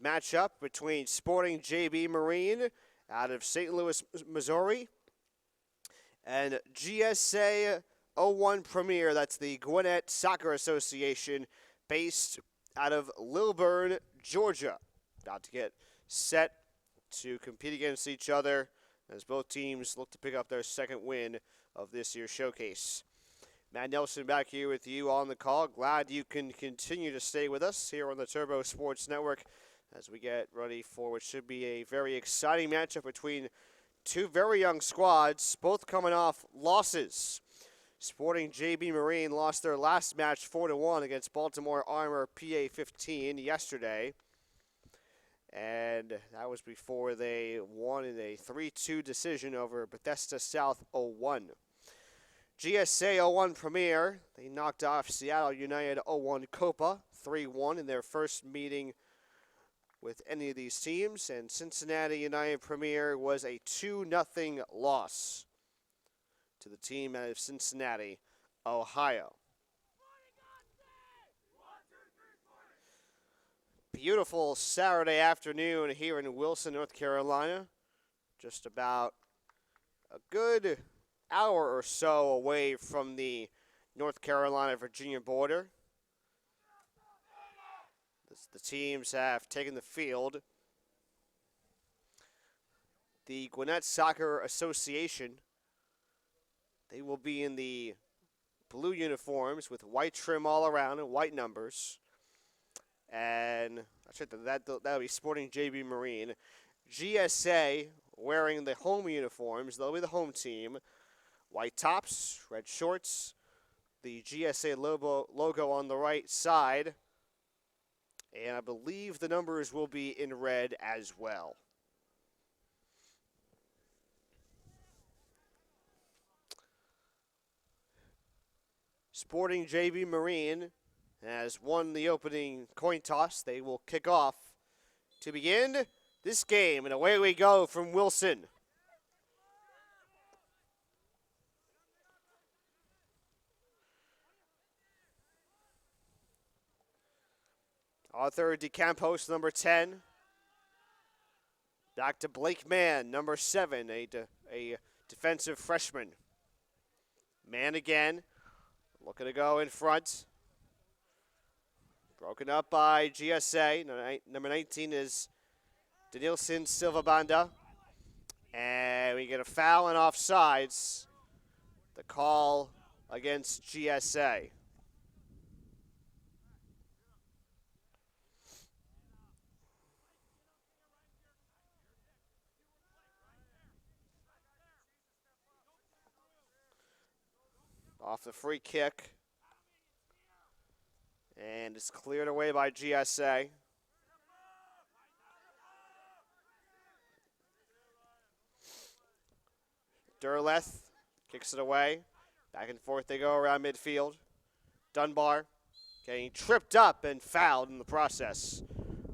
matchup between Sporting JB Marine out of St. Louis, Missouri, and GSA 01 Premier, that's the Gwinnett Soccer Association, based out of Lilburn, Georgia. About to get set to compete against each other as both teams look to pick up their second win of this year's showcase. Matt Nelson back here with you on the call. Glad you can continue to stay with us here on the Turbo Sports Network as we get ready for what should be a very exciting matchup between two very young squads, both coming off losses. Sporting JB Marine lost their last match 4-1 against Baltimore Armor PA-15 yesterday. And that was before they won in a 3-2 decision over Bethesda South 01. GSA 01 Premier, they knocked off Seattle United 01 Copa 3-1 in their first meeting with any of these teams. And Cincinnati United Premier was a 2-0 loss to the team out of Cincinnati, Ohio. Beautiful Saturday afternoon here in Wilson, North Carolina. Just about a good hour or so away from the North Carolina-Virginia border. The teams have taken the field. The Gwinnett Soccer Association, they will be in the blue uniforms with white trim all around and white numbers. And that'll be Sporting JB Marine. GSA wearing the home uniforms. They'll be the home team. White tops, red shorts, the GSA logo on the right side. And I believe the numbers will be in red as well. Sporting JB Marine has won the opening coin toss. They will kick off to begin this game, and away we go from Wilson. Arthur DeCampos, number 10. Back to Blake Mann, number 7, a defensive freshman. Mann again, looking to go in front. Broken up by GSA. Number 19 is Denilson Silvabanda. And we get a foul and offsides. The call against GSA. Off the free kick. And it's cleared away by GSA. Derleth kicks it away. Back and forth they go around midfield. Dunbar getting tripped up and fouled in the process.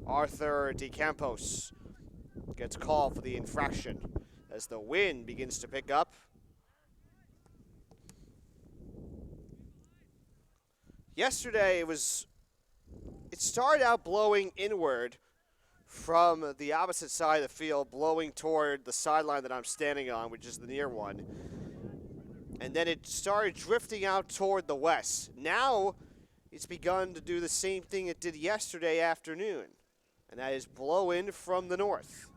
Arthur DeCampos gets called for the infraction as the wind begins to pick up. Yesterday it started out blowing inward from the opposite side of the field, blowing toward the sideline that I'm standing on, which is the near one. And then it started drifting out toward the west. Now it's begun to do the same thing it did yesterday afternoon, and that is blow in from the north.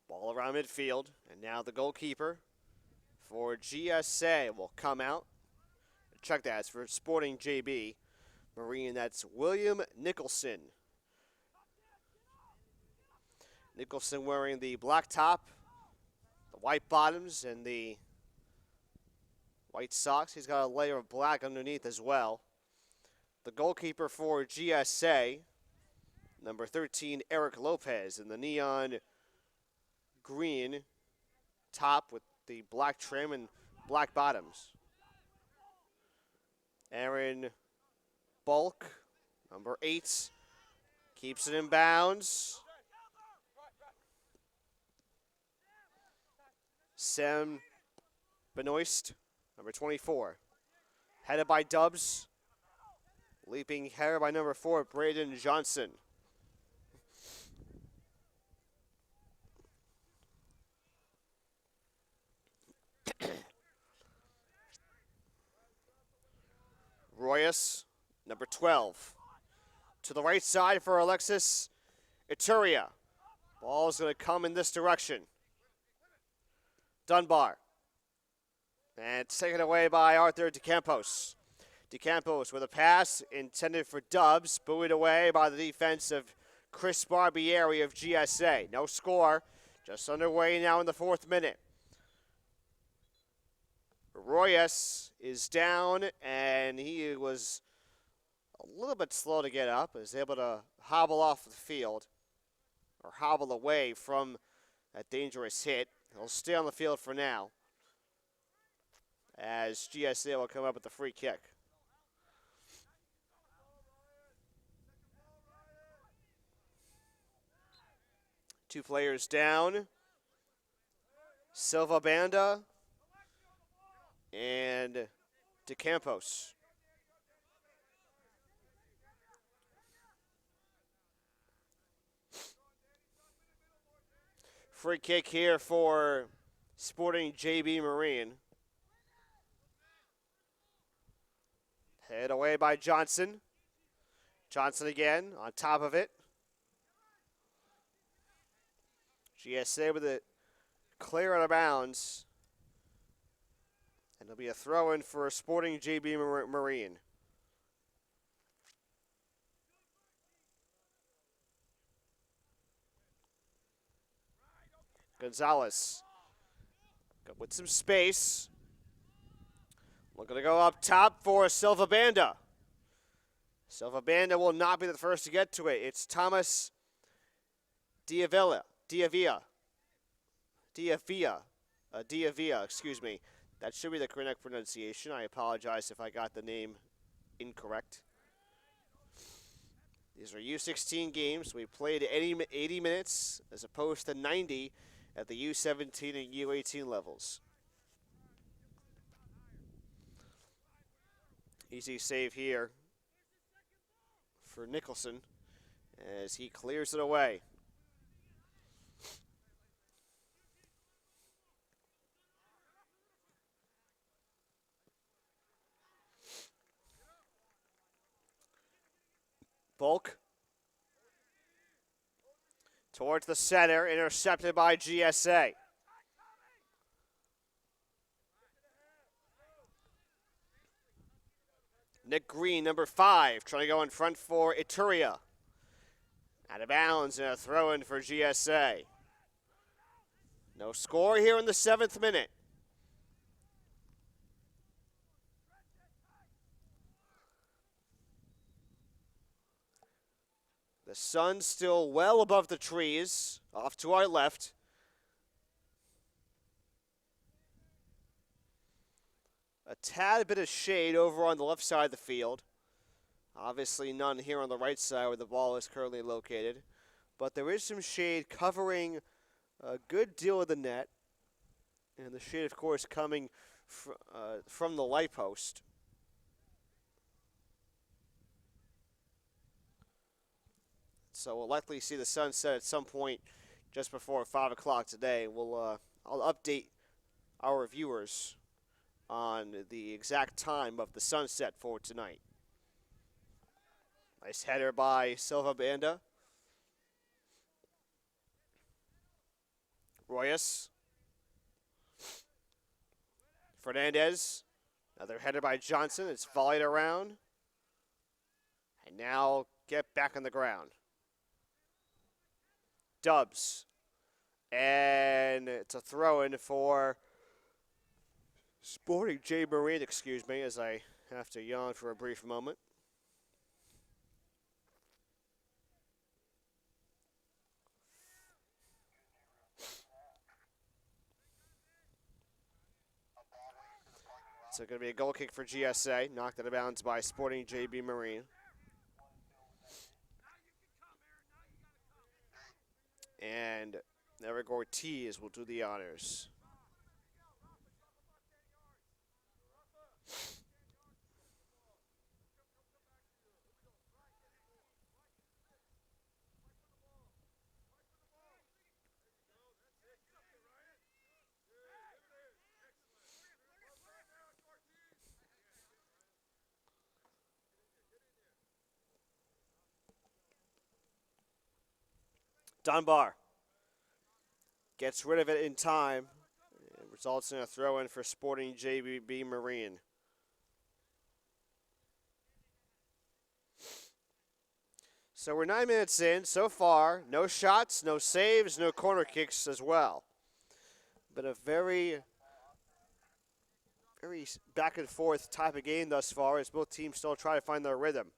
Ball around midfield, and now the goalkeeper for GSA will come out. Check that, it's for Sporting JB Marine, that's William Nicholson. Nicholson wearing the black top, the white bottoms, and the white socks. He's got a layer of black underneath as well. The goalkeeper for GSA, number 13, Eric Lopez, in the neon green top with the black trim and black bottoms. Aaron Bulk, number 8, keeps it in bounds. Sam Benoist, number 24. Headed by Dubs. Leaping header by number 4, Braden Johnson. Royas, number 12. To the right side for Alexis Ituria. Ball is going to come in this direction. Dunbar. And it's taken away by Arthur DeCampos. DeCampos with a pass intended for Dubs, buoyed away by the defense of Chris Barbieri of GSA. No score, just underway now in the 4th minute. Royas is down, and he was a little bit slow to get up. Is able to hobble off the field, or hobble away from that dangerous hit. He'll stay on the field for now, as GSA will come up with the free kick. Two players down. Silva Banda and DeCampos. Free kick here for Sporting JB Marine. Head away by Johnson. Johnson again on top of it. GSA with it clear out of bounds. And it'll be a throw-in for Sporting JB Marine. Gonzalez with some space. We're going to go up top for Silva Banda. Silva Banda will not be the first to get to it. It's Thomas Diavia, excuse me. That should be the correct pronunciation. I apologize if I got the name incorrect. These are U16 games. We played 80 minutes as opposed to 90 at the U17 and U18 levels. Easy save here for Nicholson as he clears it away. Bulk towards the center, intercepted by GSA. Nick Green, number 5, trying to go in front for Ituria. Out of bounds and a throw-in for GSA. No score here in the 7th minute. The sun still well above the trees, off to our left. A tad bit of shade over on the left side of the field. Obviously none here on the right side where the ball is currently located. But there is some shade covering a good deal of the net. And the shade, of course, coming from the light post. So we'll likely see the sunset at some point just before 5 o'clock today. I'll update our viewers on the exact time of the sunset for tonight. Nice header by Silva Banda. Royas. Fernandez. Another header by Johnson. It's volleyed around. And now get back on the ground. Dubs. And it's a throw-in for Sporting J. Marine, excuse me, as I have to yawn for a brief moment. So going to be a goal kick for GSA. Knocked out of bounds by Sporting JB Marine. And Eric Ortiz will do the honors. Dunbar gets rid of it in time. It results in a throw-in for Sporting JB Marine. So we're 9 minutes in so far. No shots, no saves, no corner kicks as well. But a very back and forth type of game thus far as both teams still try to find their rhythm.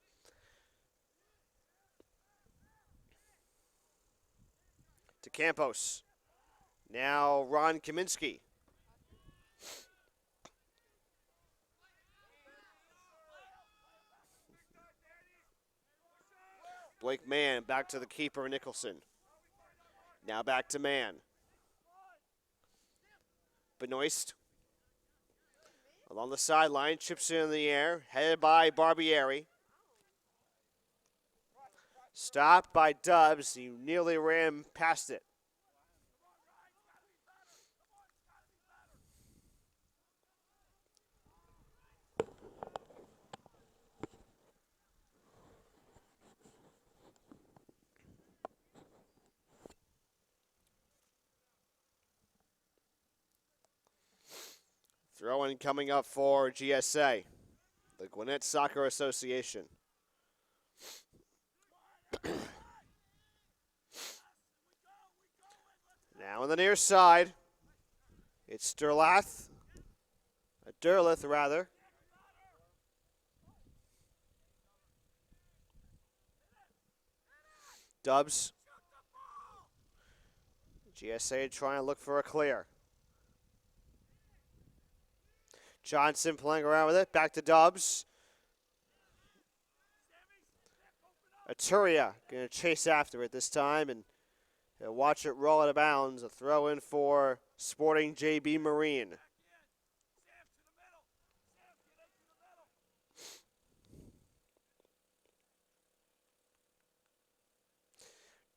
To Campos. Now Ron Kaminsky. Blake Mann back to the keeper, Nicholson. Now back to Mann. Benoist. Along the sideline, chips in the air, headed by Barbieri. Stopped by Dubs. He nearly ran past it. Throw-in coming up for GSA, the Gwinnett Soccer Association. Now on the near side, it's Derleth rather. Dubs. GSA trying to look for a clear. Johnson playing around with it. Back to Dubs. Aturia going to chase after it this time and watch it roll out of bounds. A throw in for Sporting JB Marine.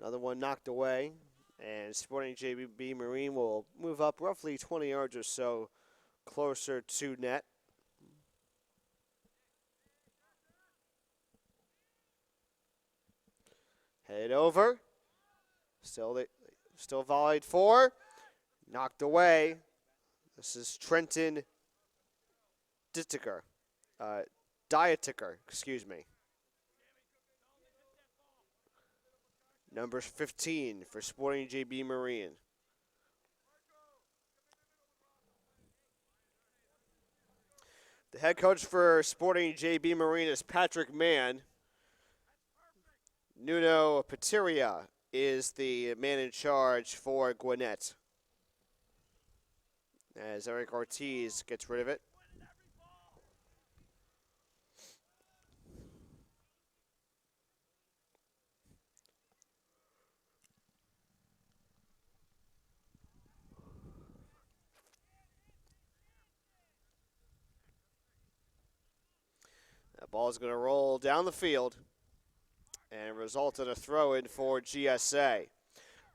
Another one knocked away. And Sporting JB Marine will move up roughly 20 yards or so closer to net. Head over. Still volleyed for. Knocked away. This is Trenton Dietiker, excuse me. Number 15 for Sporting JB Marine. The head coach for Sporting JB Marine is Patrick Mann. Nuno Pateria is the man in charge for Gwinnett. As Eric Ortiz gets rid of it. That ball is going to roll down the field and result in a throw-in for GSA.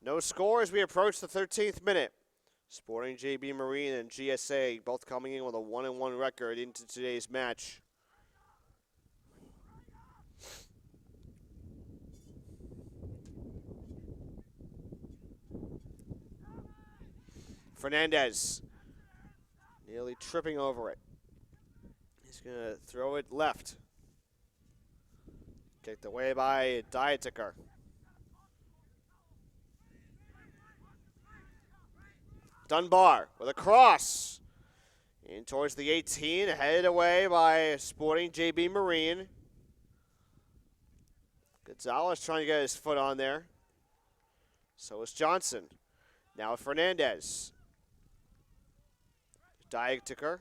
No score as we approach the 13th minute. Sporting JB Marine and GSA both coming in with a 1-1 record into today's match. Fernandez nearly tripping over it. He's going to throw it left. Kicked away by Dietiker. Dunbar with a cross. In towards the 18, headed away by Sporting JB Marine. Gonzalez trying to get his foot on there. So is Johnson. Now Fernandez. Dietiker.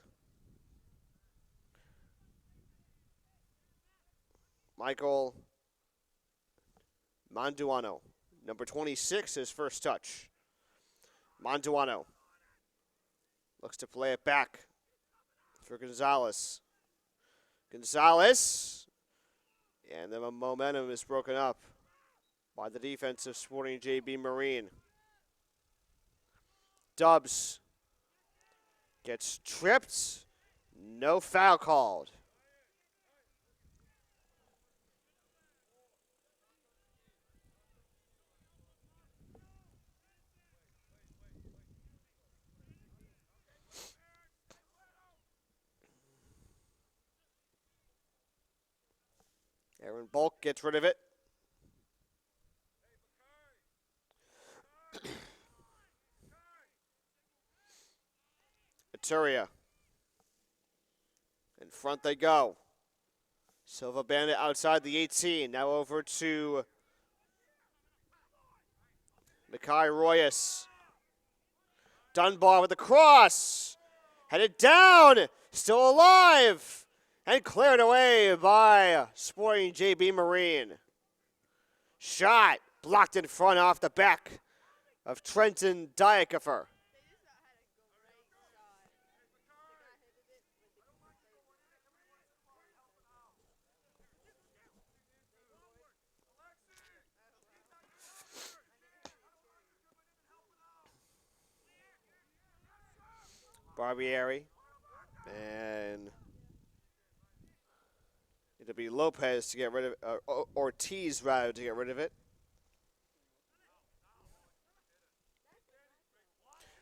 Michael Manduano. Number 26, his first touch. Manduano looks to play it back for Gonzalez. Gonzalez, and the momentum is broken up by the defense of Sporting JB Marine. Dubs gets tripped. No foul called. Aaron Bulk gets rid of it. Aturia. In front they go. Silva Bandit outside the 18. Now over to Makai Royas. Dunbar with the cross. Headed down. Still alive. And cleared away by Sporting JB Marine. Shot blocked in front off the back of Trenton Diakafer. Barbieri. And it'll be Lopez to get rid of it, Ortiz rather to get rid of it.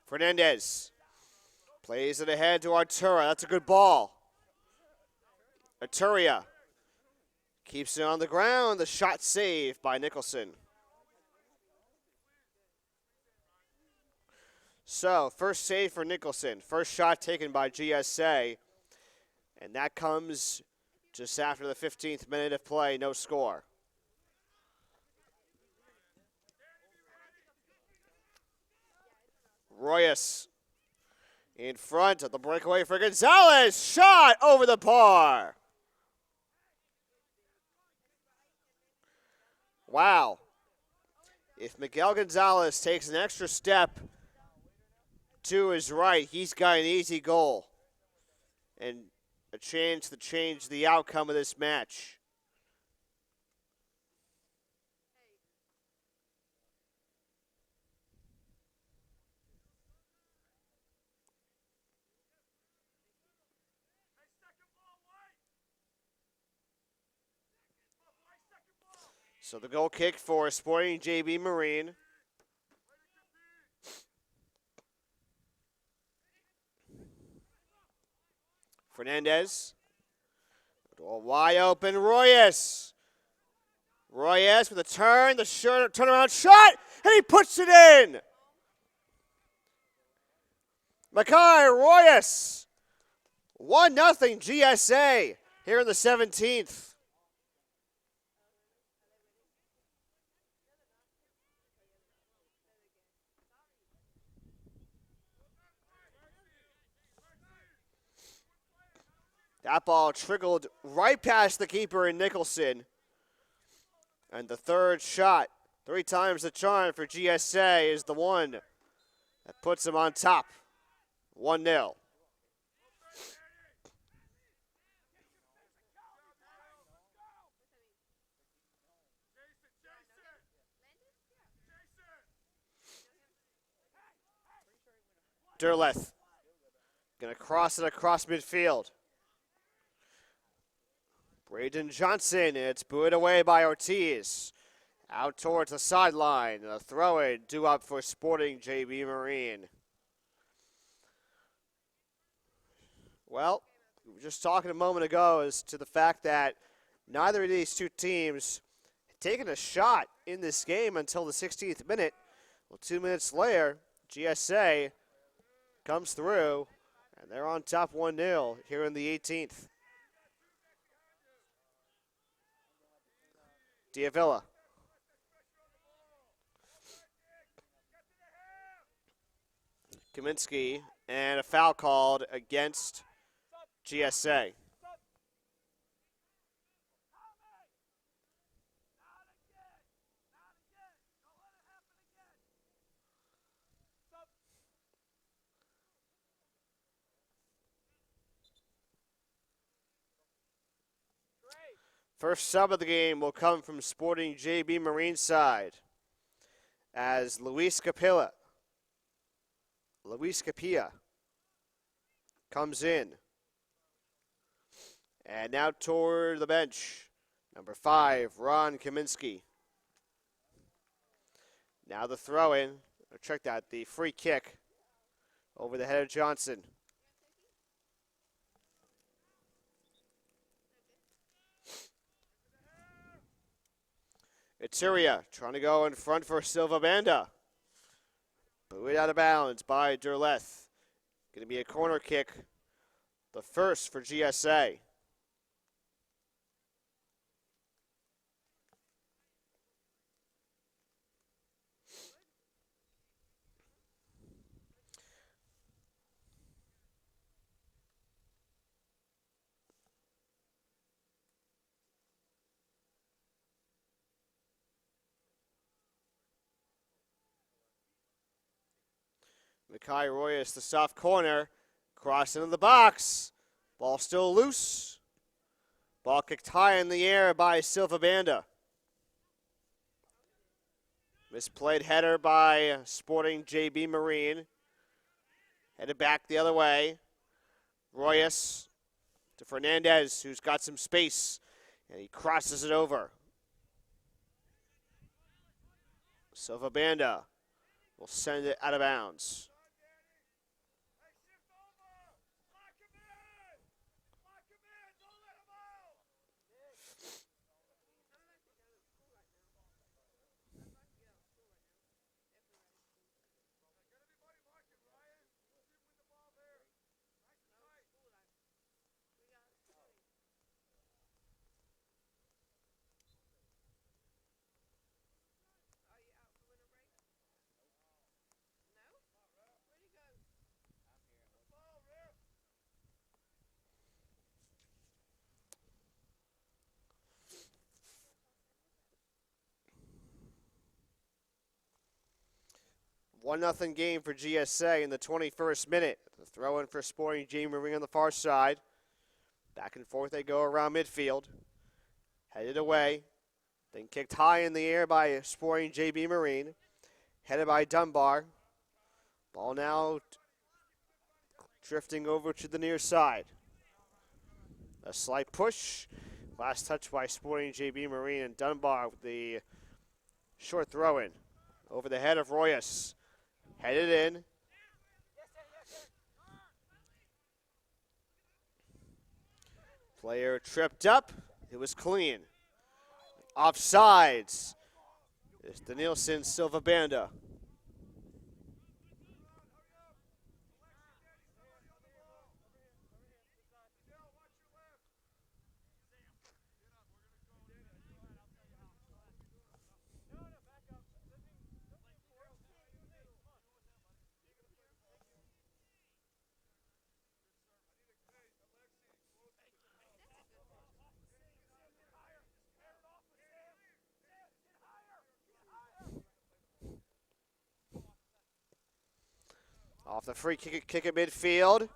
Fernandez plays it ahead to Artura. That's a good ball. Arturia keeps it on the ground. The shot saved by Nicholson. So, first save for Nicholson. First shot taken by GSA. And that comes just after the 15th minute of play. No score. Royas in front of the breakaway for Gonzalez. Shot over the bar. Wow. If Miguel Gonzalez takes an extra step to his right, he's got an easy goal and a chance to change the outcome of this match. So the goal kick for Sporting JB Marine. Fernandez. Wide open, Royas. Royas with a turn, the turnaround shot, and he puts it in. Makai Royas. 1-0 GSA here in the 17th. That ball trickled right past the keeper in Nicholson. And the third shot, 3 times the charm for GSA, is the one that puts them on top. 1-0. Derleth gonna cross it across midfield. Braden Johnson, it's booed away by Ortiz. Out towards the sideline. A throw-in due up for Sporting JB Marine. Well, we were just talking a moment ago as to the fact that neither of these two teams had taken a shot in this game until the 16th minute. Well, 2 minutes later, GSA comes through, and they're on top 1-0 here in the 18th. Diavilla. Kaminsky, and a foul called against GSA. First sub of the game will come from Sporting JB Marine side as Luis Capilla comes in. And now toward the bench, number 5, Ron Kaminsky. Now the throw-in, check that, the free kick over the head of Johnson. Ituria trying to go in front for Silva Banda. Buoyed out of bounds by Derleth. Going to be a corner kick, the first for GSA. Makai Royas, the soft corner, cross into the box. Ball still loose. Ball kicked high in the air by Silva Banda. Misplayed header by Sporting JB Marine. Headed back the other way. Royas to Fernandez, who's got some space, and he crosses it over. Silva Banda will send it out of bounds. One nothing game for GSA in the 21st minute. The throw in for Sporting JB Marine on the far side. Back and forth they go around midfield. Headed away. Then kicked high in the air by Sporting JB Marine. Headed by Dunbar. Ball now drifting over to the near side. A slight push. Last touch by Sporting JB Marine, and Dunbar with the short throw in. Over the head of Royas. Headed in. Player tripped up. It was clean. Offsides. It's the Nielsen Silva Banda. Off the free kick at midfield.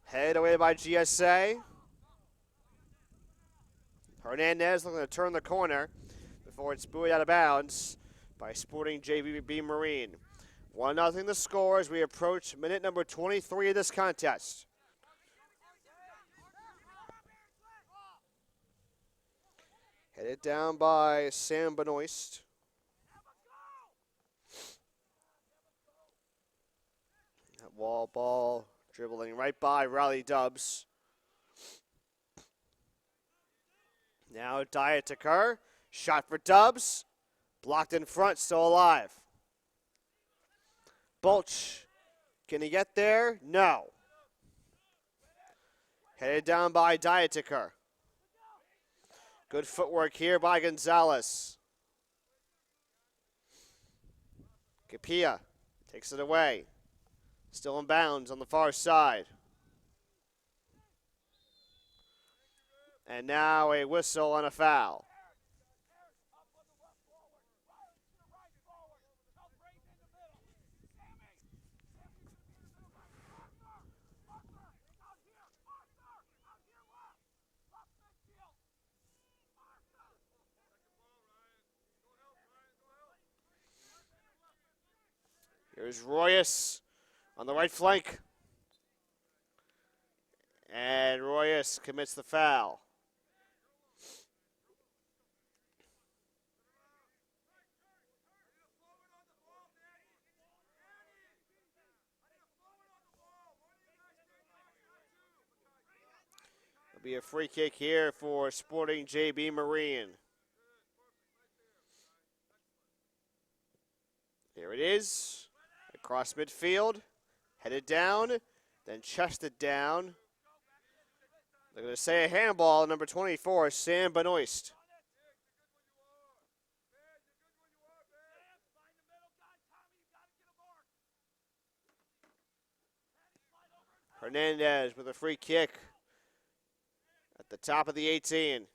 Headed away by GSA. Hernandez looking to turn the corner before it's buoyed out of bounds by Sporting JB Marine. 1-0 the score as we approach minute number 23 of this contest. Headed down by Sam Benoist. That wall ball dribbling right by Riley Dubs. Now Diatakar, shot for Dubs, blocked in front, still alive. Bulch, can he get there? No. Headed down by Diatakar. Good footwork here by Gonzalez. Capilla takes it away. Still in bounds on the far side. And now a whistle and a foul. Here's Royas on the right flank. And Royas commits the foul. It'll be a free kick here for Sporting JB Marine. Here it is. Across midfield. Headed down. Then chested down. They're going to say a handball, number 24, Sam Benoist. Hernandez with a free kick at the top of the 18.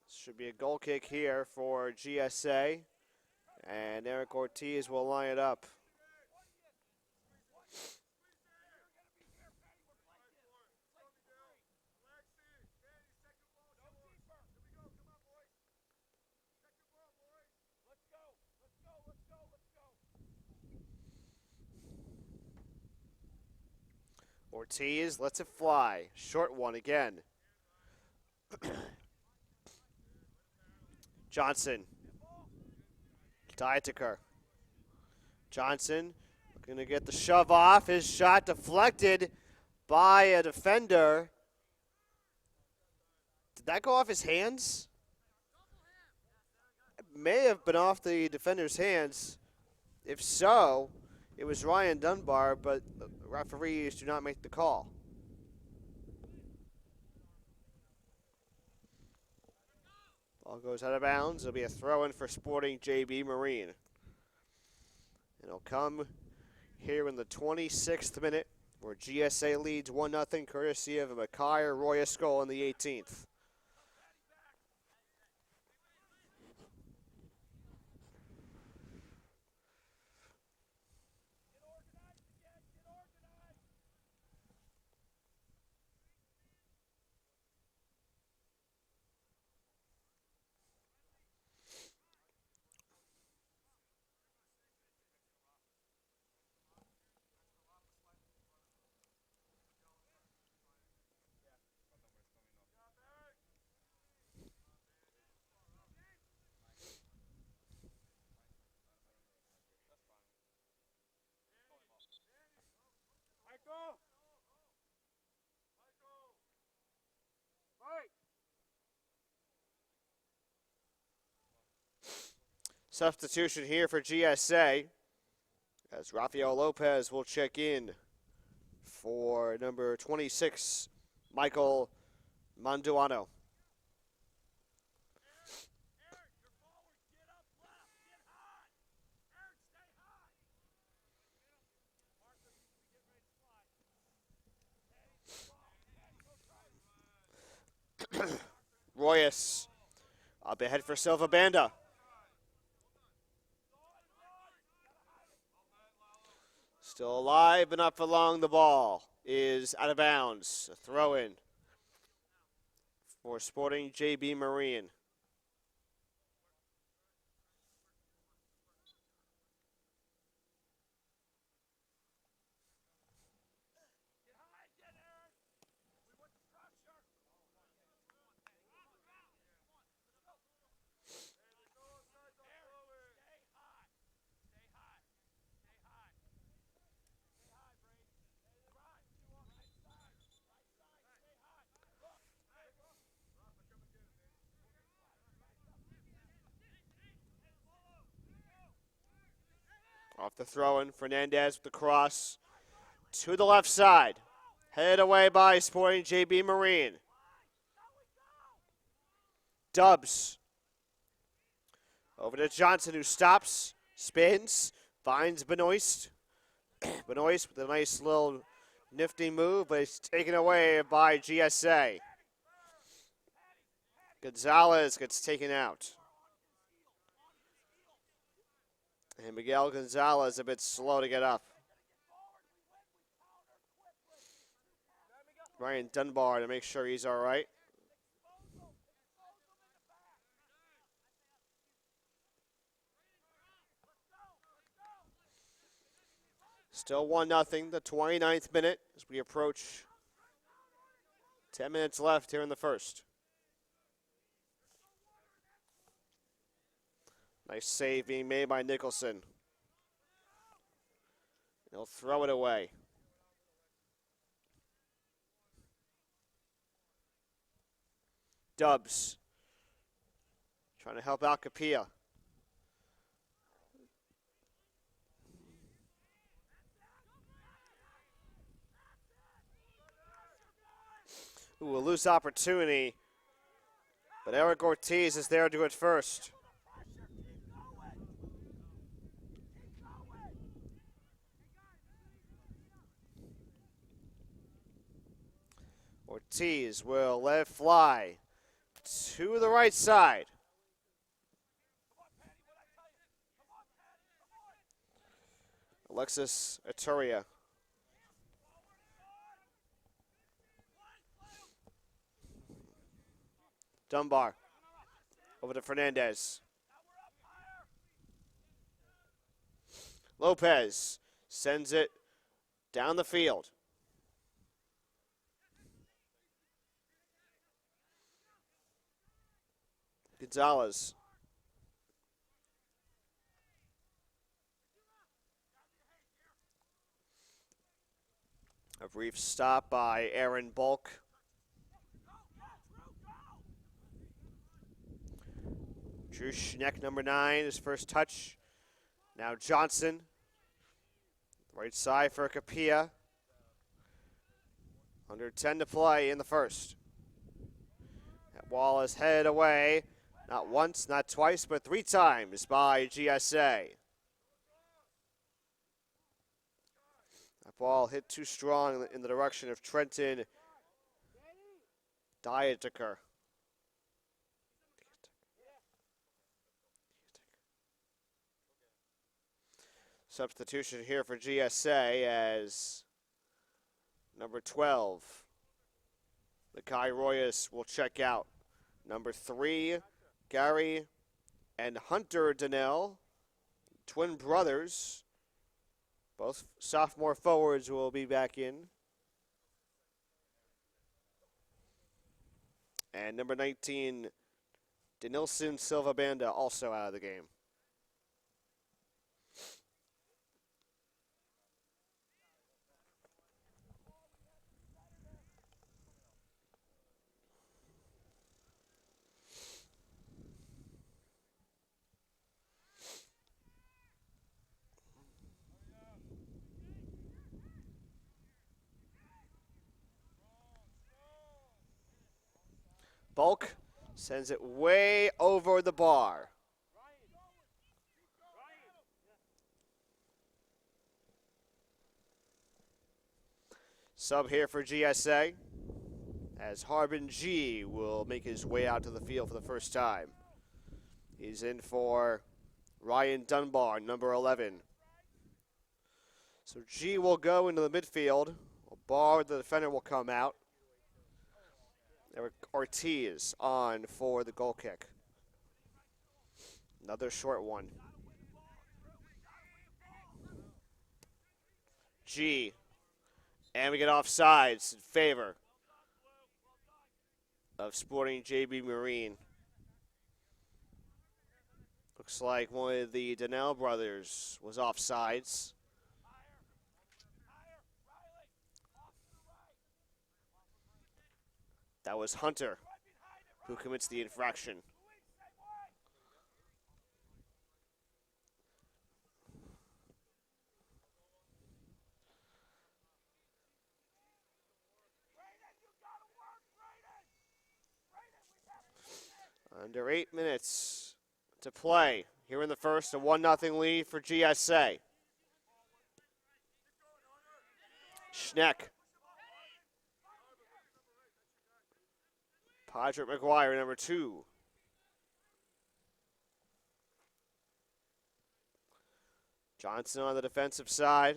Should be a goal kick here for GSA. And Eric Ortiz will line it up. Ortiz lets it fly. Short one again. Johnson. Dietaker. Johnson going to get the shove off. His shot deflected by a defender. Did that go off his hands? It may have been off the defender's hands. If so, it was Ryan Dunbar, but the referees do not make the call. Ball goes out of bounds. It'll be a throw-in for Sporting JB Marine. And it'll come here in the 26th minute, where GSA leads 1-0, courtesy of a Mackay or Royas goal in the 18th. Substitution here for GSA, as Rafael Lopez will check in for number 26, Michael Manduano. Royas up ahead for Silva Banda. Still alive, but not for long. The ball is out of bounds. A throw-in for Sporting JB Marine. Off the throw-in, Fernandez with the cross to the left side. Headed away by Sporting JB Marine. Dubs. Over to Johnson, who stops, spins, finds Benoist. Benoist with a nice little nifty move, but it's taken away by GSA. Gonzalez gets taken out. And Miguel Gonzalez a bit slow to get up. Ryan Dunbar to make sure he's all right. Still 1-0, the 29th minute as we approach 10 minutes left here in the first. Nice save being made by Nicholson. He'll throw it away. Dubs trying to help out Capilla. Ooh, a loose opportunity, but Eric Ortiz is there to do it first. Ortiz will let it fly to the right side. Alexis Aturia. Dunbar over to Fernandez. Lopez sends it down the field. Gonzalez. A brief stop by Aaron Bulk. Drew Schneck, number 9, his first touch. Now Johnson. Right side for Capilla. Under 10 to play in the first. That ball is headed away. Not once, not twice, but 3 times by GSA. That ball hit too strong in the direction of Trenton Diataker. Substitution here for GSA as number 12, Lakai Royas, will check out. Number 3, Gary and Hunter Donnell, twin brothers. Both sophomore forwards will be back in. And number 19, Denilson Silva Banda, also out of the game. Bulk sends it way over the bar. Sub here for GSA as Harbin G will make his way out to the field for the first time. He's in for Ryan Dunbar, number 11. So G will go into the midfield. Bar, the defender, will come out. Eric Ortiz on for the goal kick. Another short one. G. And we get offsides in favor of Sporting JB Marine. Looks like one of the Donnell brothers was offsides. That was Hunter who commits the infraction. Under 8 minutes to play here in the first, a 1-0 lead for GSA. Schneck. Patrick McGuire, number 2. Johnson on the defensive side.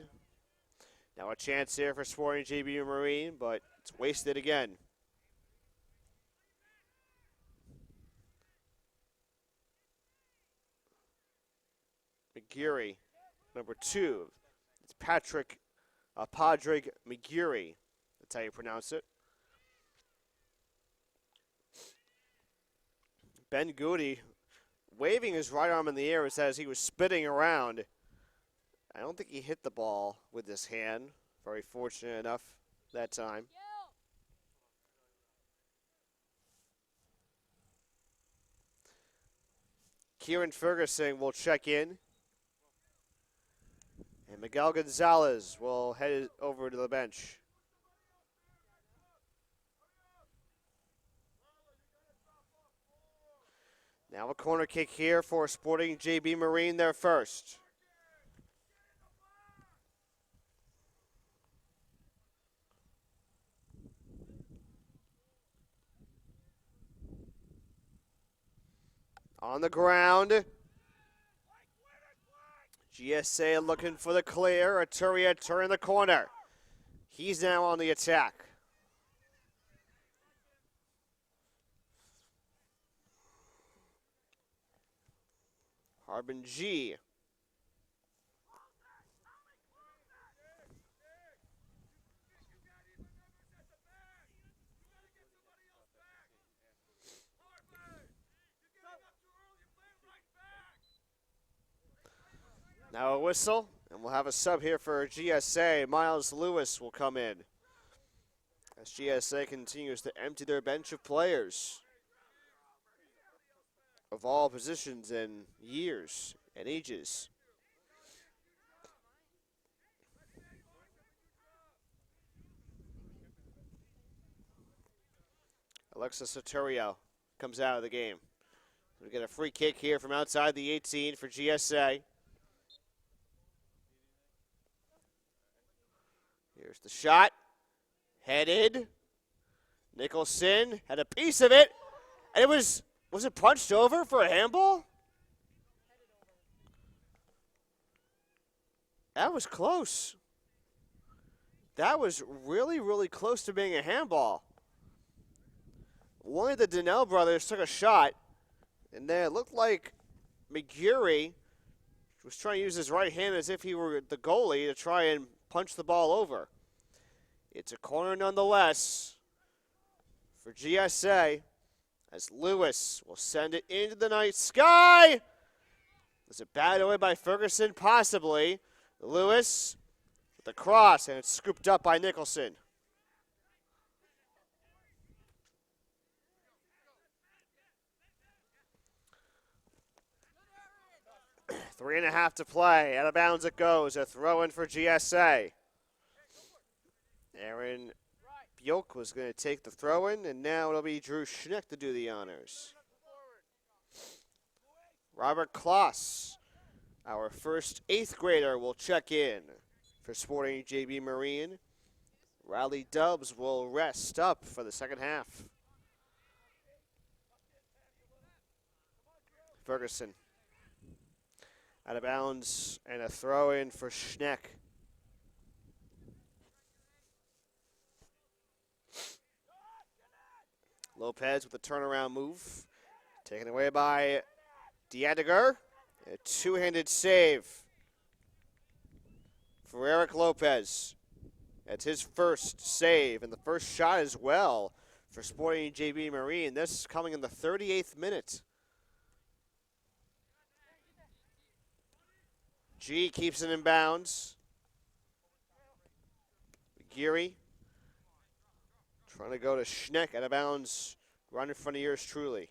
Now a chance here for Sporting JB Marine, but it's wasted again. McGeary, number 2. It's Padraig McGeary. That's how you pronounce it. Ben Goody waving his right arm in the air as he was spinning around. I don't think he hit the ball with his hand. Very fortunate enough that time. Kieran Ferguson will check in. And Miguel Gonzalez will head over to the bench. Now a corner kick here for Sporting JB Marine, their first. On the ground. GSA looking for the clear. Aturia turning the corner. He's now on the attack. Harbin G. Now a whistle, and we'll have a sub here for GSA. Miles Lewis will come in as GSA continues to empty their bench of players of all positions and years and ages. Alexis Soterio comes out of the game. We get a free kick here from outside the 18 for GSA. Here's the shot. Headed. Nicholson had a piece of it. And it was it punched over for a handball? That was close. That was really, really close to being a handball. One of the Donnell brothers took a shot, and then it looked like McGeary was trying to use his right hand as if he were the goalie to try and punch the ball over. It's a corner nonetheless for GSA as Lewis will send it into the night sky. There's a bad away by Ferguson, possibly. Lewis with the cross, and it's scooped up by Nicholson. Three and a half to play. Out of bounds it goes. A throw in for GSA. Aaron Bjork was going to take the throw in, and now it'll be Drew Schneck to do the honors. Robert Kloss, our first 8th grader, will check in for Sporting JB Marine. Riley Dubs will rest up for the second half. Ferguson out of bounds, and a throw in for Schneck. Lopez with a turnaround move. Taken away by Diadiger. A two-handed save for Eric Lopez. That's his first save and the first shot as well for Sporting JB Marine. This coming in the 38th minute. G keeps it in bounds. Geary trying to go to Schneck out of bounds, right in front of yours truly.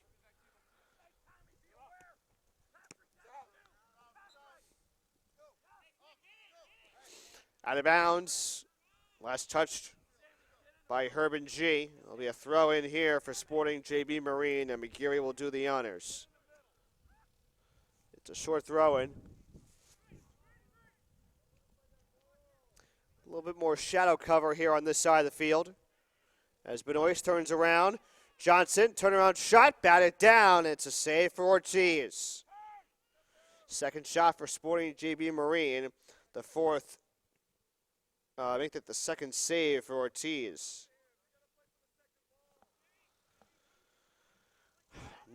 Out of bounds. Last touched by Herbin G. There'll be a throw in here for Sporting JB Marine, and McGeary will do the honors. It's a short throw in. A little bit more shadow cover here on this side of the field. As Benoist turns around, Johnson, turnaround shot, batted down. It's a save for Ortiz. Second shot for Sporting JB Marine. The fourth, make that the second save for Ortiz.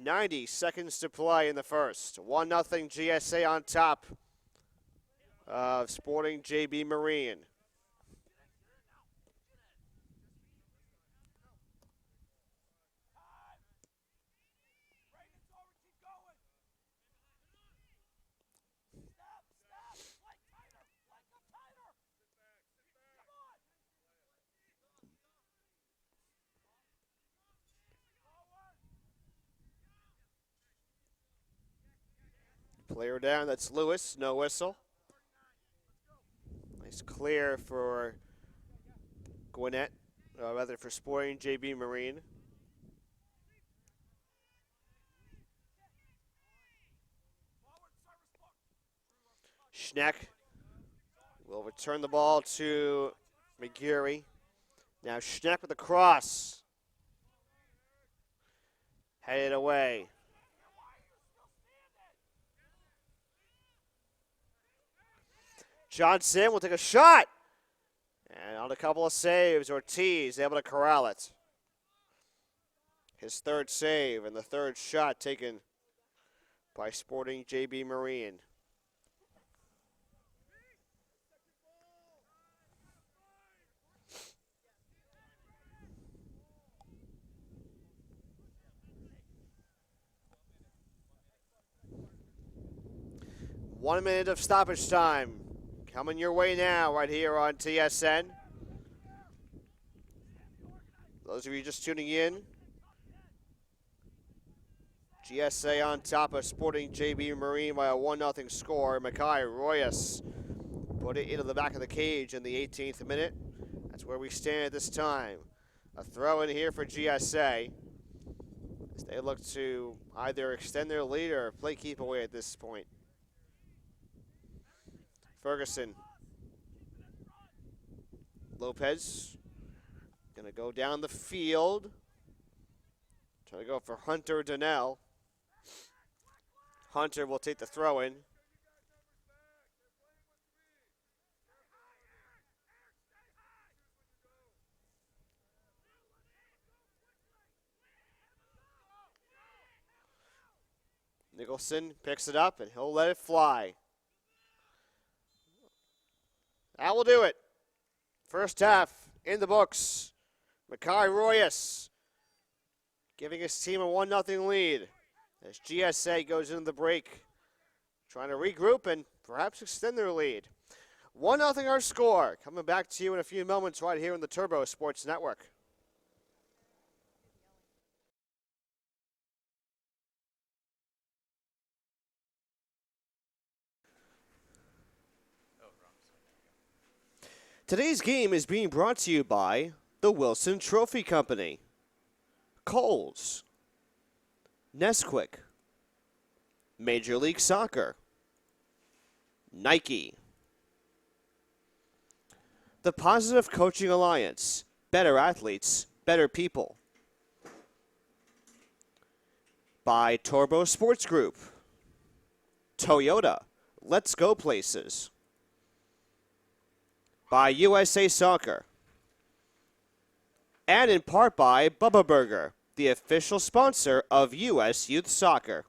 90 seconds to play in the first. 1-0 GSA on top of Sporting JB Marine. Player down, that's Lewis, no whistle. Nice clear for Gwinnett, rather for Sporting JB Marine. Schneck will return the ball to McGurry. Now Schneck with the cross. Headed away. Johnson will take a shot. And on a couple of saves, Ortiz able to corral it. His third save and the third shot taken by Sporting JB Marine. One minute of stoppage time. Coming your way now right here on TSN. Those of you just tuning in, GSA on top of Sporting JB Marine by a 1-0 score. Makai Royas put it into the back of the cage in the 18th minute. That's where we stand at this time. A throw in here for GSA as they look to either extend their lead or play keep away at this point. Ferguson. Lopez going to go down the field. Trying to go for Hunter Donnell. Hunter will take the throw in. Nicholson picks it up and he'll let it fly. That will do it. First half in the books. Makai Royas giving his team a 1-0 lead as GSA goes into the break, trying to regroup and perhaps extend their lead. 1-0 our score. Coming back to you in a few moments right here on the Turbo Sports Network. Today's game is being brought to you by the Wilson Trophy Company, Kohl's, Nesquik, Major League Soccer, Nike, the Positive Coaching Alliance, better athletes, better people, by Turbo Sports Group, Toyota, let's go places, by USA Soccer, and in part by Bubba Burger, the official sponsor of U.S. Youth Soccer.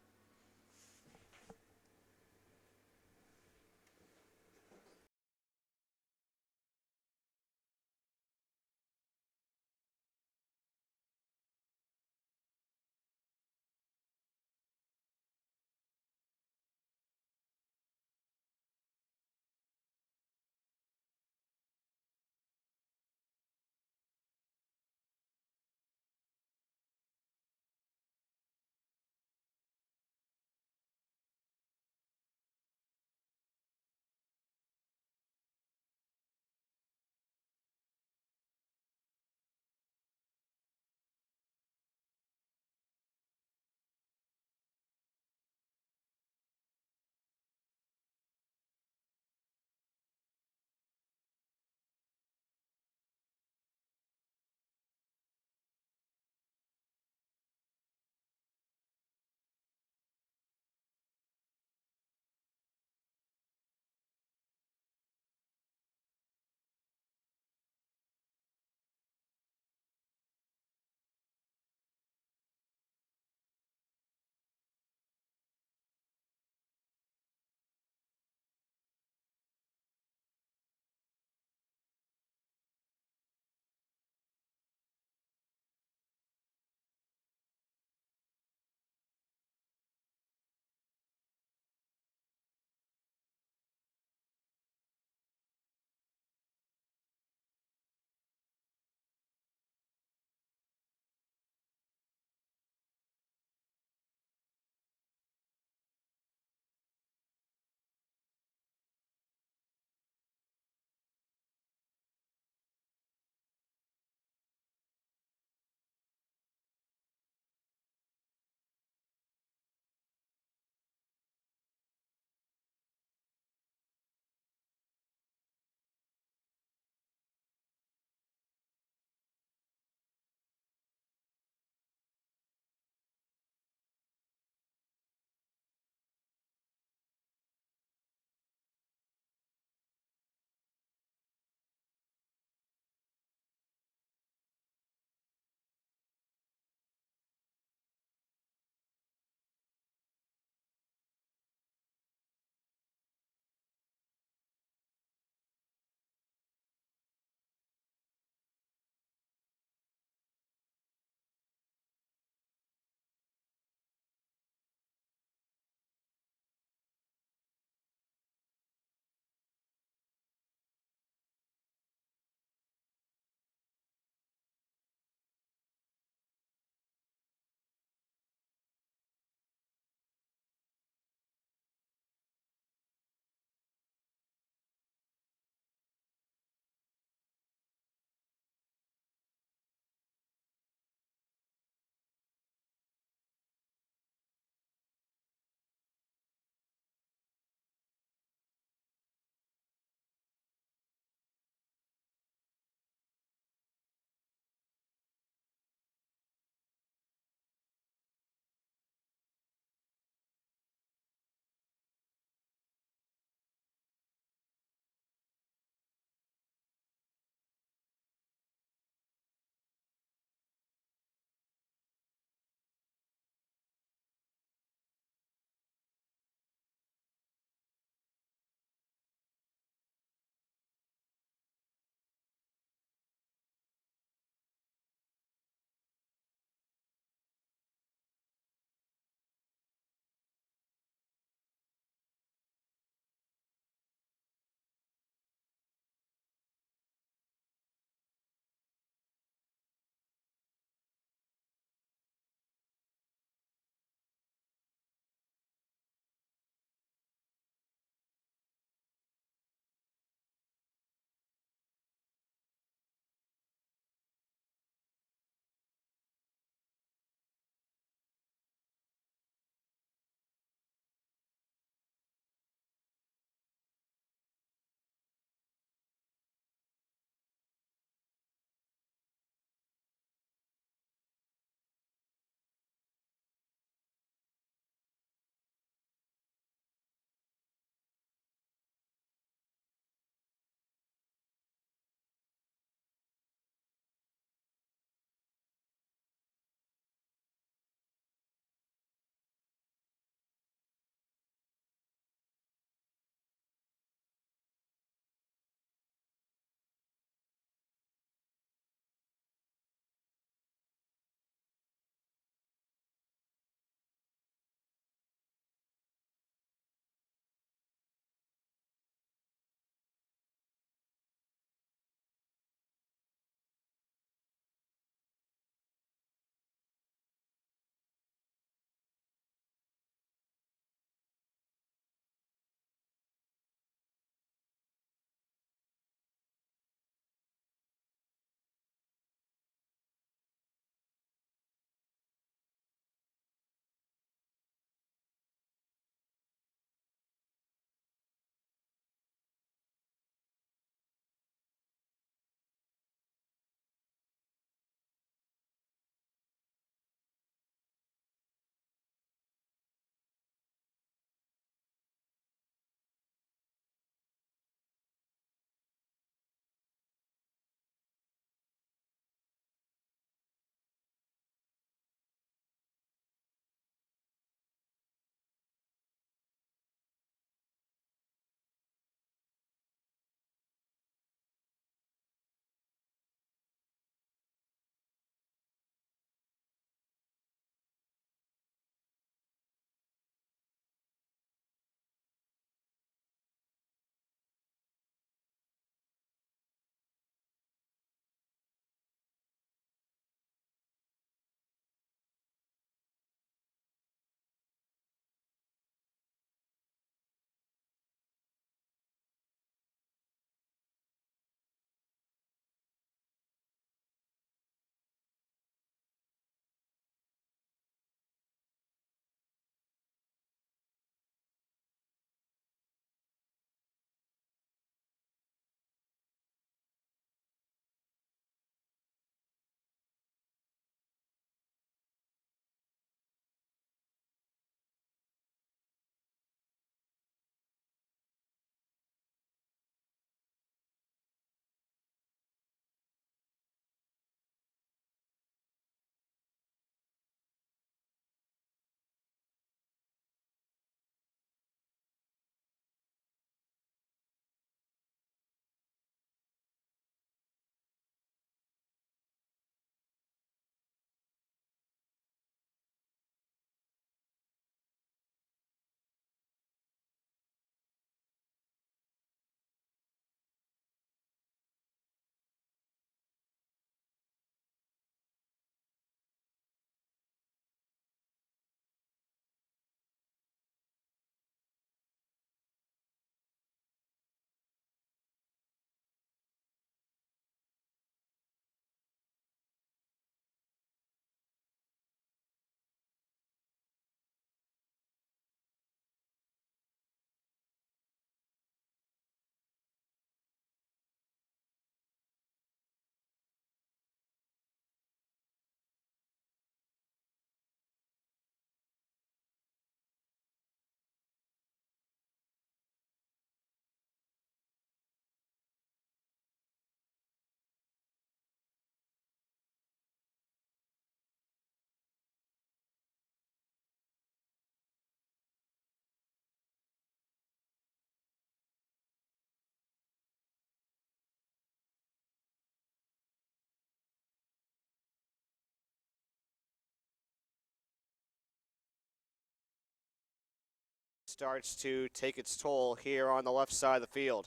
starts to take its toll here on the left side of the field.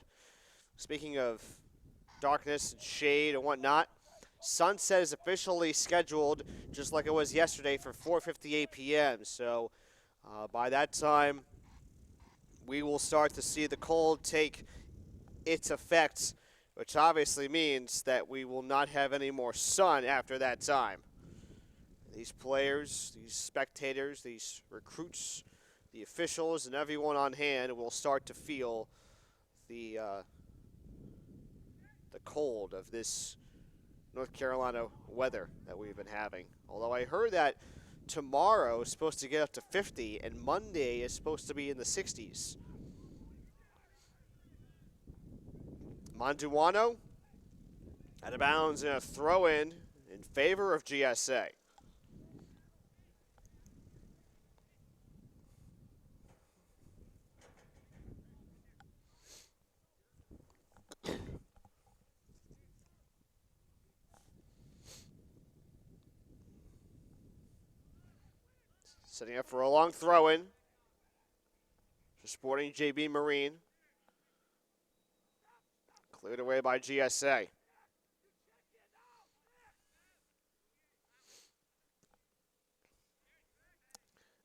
Speaking of darkness and shade and whatnot, sunset is officially scheduled, just like it was yesterday, for 4:58 p.m. So by that time, we will start to see the cold take its effects, which obviously means that we will not have any more sun after that time. These players, these spectators, these recruits, the officials, and everyone on hand will start to feel the cold of this North Carolina weather that we've been having. Although I heard that tomorrow is supposed to get up to 50 and Monday is supposed to be in the 60s. Manduano out of bounds and a throw-in in favor of GSA. Setting up for a long throw-in for Sporting JB Marine. Cleared away by GSA.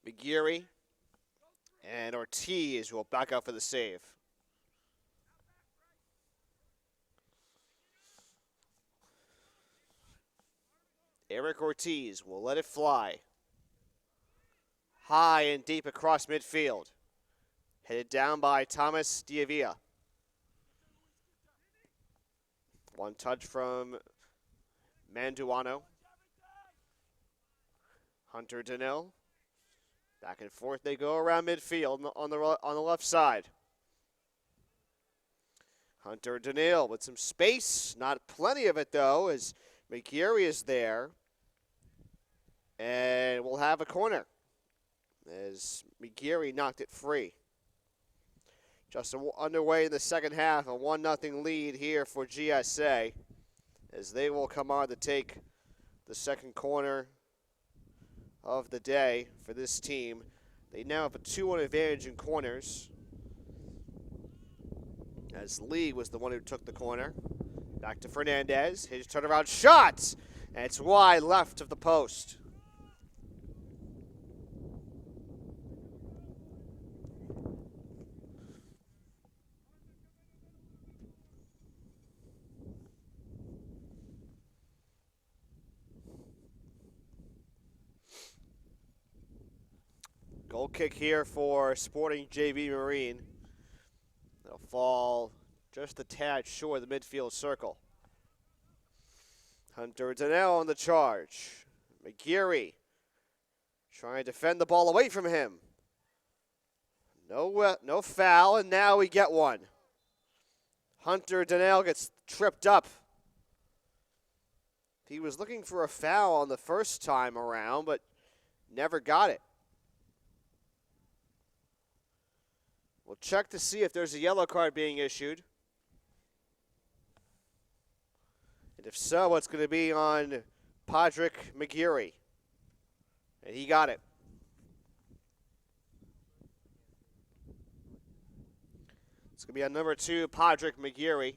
McGeary and Ortiz will back up for the save. Eric Ortiz will let it fly. High and deep across midfield. Headed down by Thomas Diavia. One touch from Manduano. Hunter Donnell. Back and forth they go around midfield on the left side. Hunter Donnell with some space. Not plenty of it, though, as McGeary is there. And we'll have a corner as McGeary knocked it free. Just underway in the second half, a 1-0 lead here for GSA as they will come on to take the second corner of the day for this team. They now have a 2-1 advantage in corners as Lee was the one who took the corner. Back to Fernandez, his turnaround shot, and it's wide left of the post. Goal kick here for Sporting JV Marine. They'll fall just a tad short of the midfield circle. Hunter Donnell on the charge. McGeary trying to defend the ball away from him. No foul, and now we get one. Hunter Donnell gets tripped up. He was looking for a foul on the first time around, but never got it. We'll check to see if there's a yellow card being issued. And if so, it's going to be on Patrick McGeary. And he got it. It's going to be on number 2, Patrick McGeary.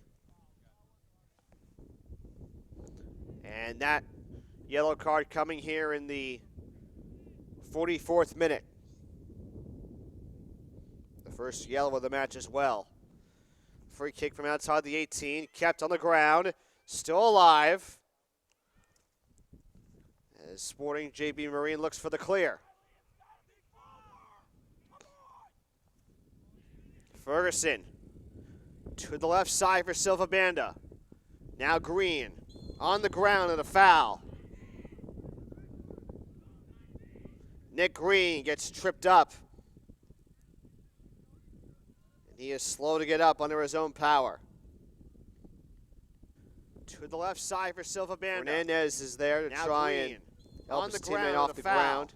And that yellow card coming here in the 44th minute. The first yellow of the match as well. Free kick from outside the 18, kept on the ground, still alive. As Sporting JB Marine looks for the clear. Ferguson to the left side for Silva Banda. Now Green on the ground and a foul. Nick Green gets tripped up. And he is slow to get up under his own power. To the left side for Silva Banda. Fernandez is there to now try Green. And help his teammate off the ground.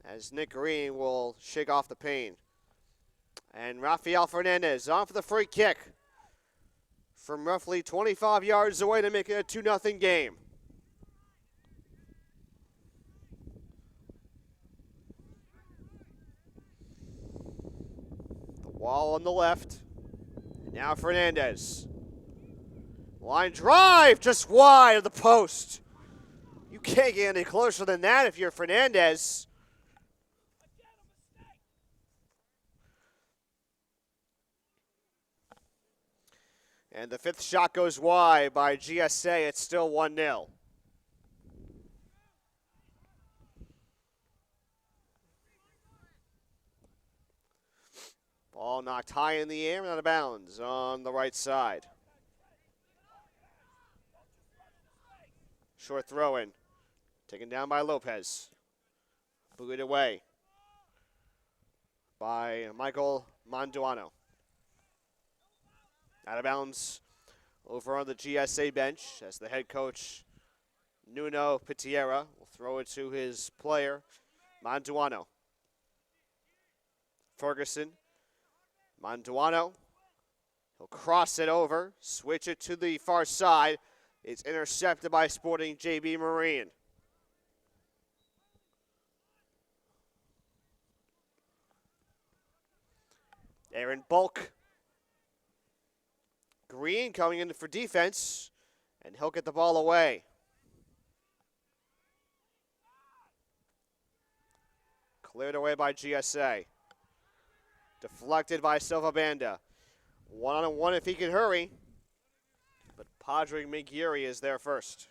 As Nick Green will shake off the pain. And Rafael Fernandez on for the free kick from roughly 25 yards away to make it a 2-0 game. Wall on the left. And now Fernandez. Line drive, just wide of the post. You can't get any closer than that if you're Fernandez. And the fifth shot goes wide by GSA. It's still 1-0. Ball knocked high in the air and out of bounds on the right side. Short throw in. Taken down by Lopez. Booted away by Michael Manduano. Out of bounds over on the GSA bench as the head coach, Nuno Pitiera, will throw it to his player, Manduano. Ferguson. Manduano. He'll cross it over, switch it to the far side. It's intercepted by Sporting JB Marine. Aaron Bulk. Green coming in for defense, and he'll get the ball away. Cleared away by GSA. Deflected by Silva Banda. One-on-one if he can hurry. But Padre Miguiri is there first.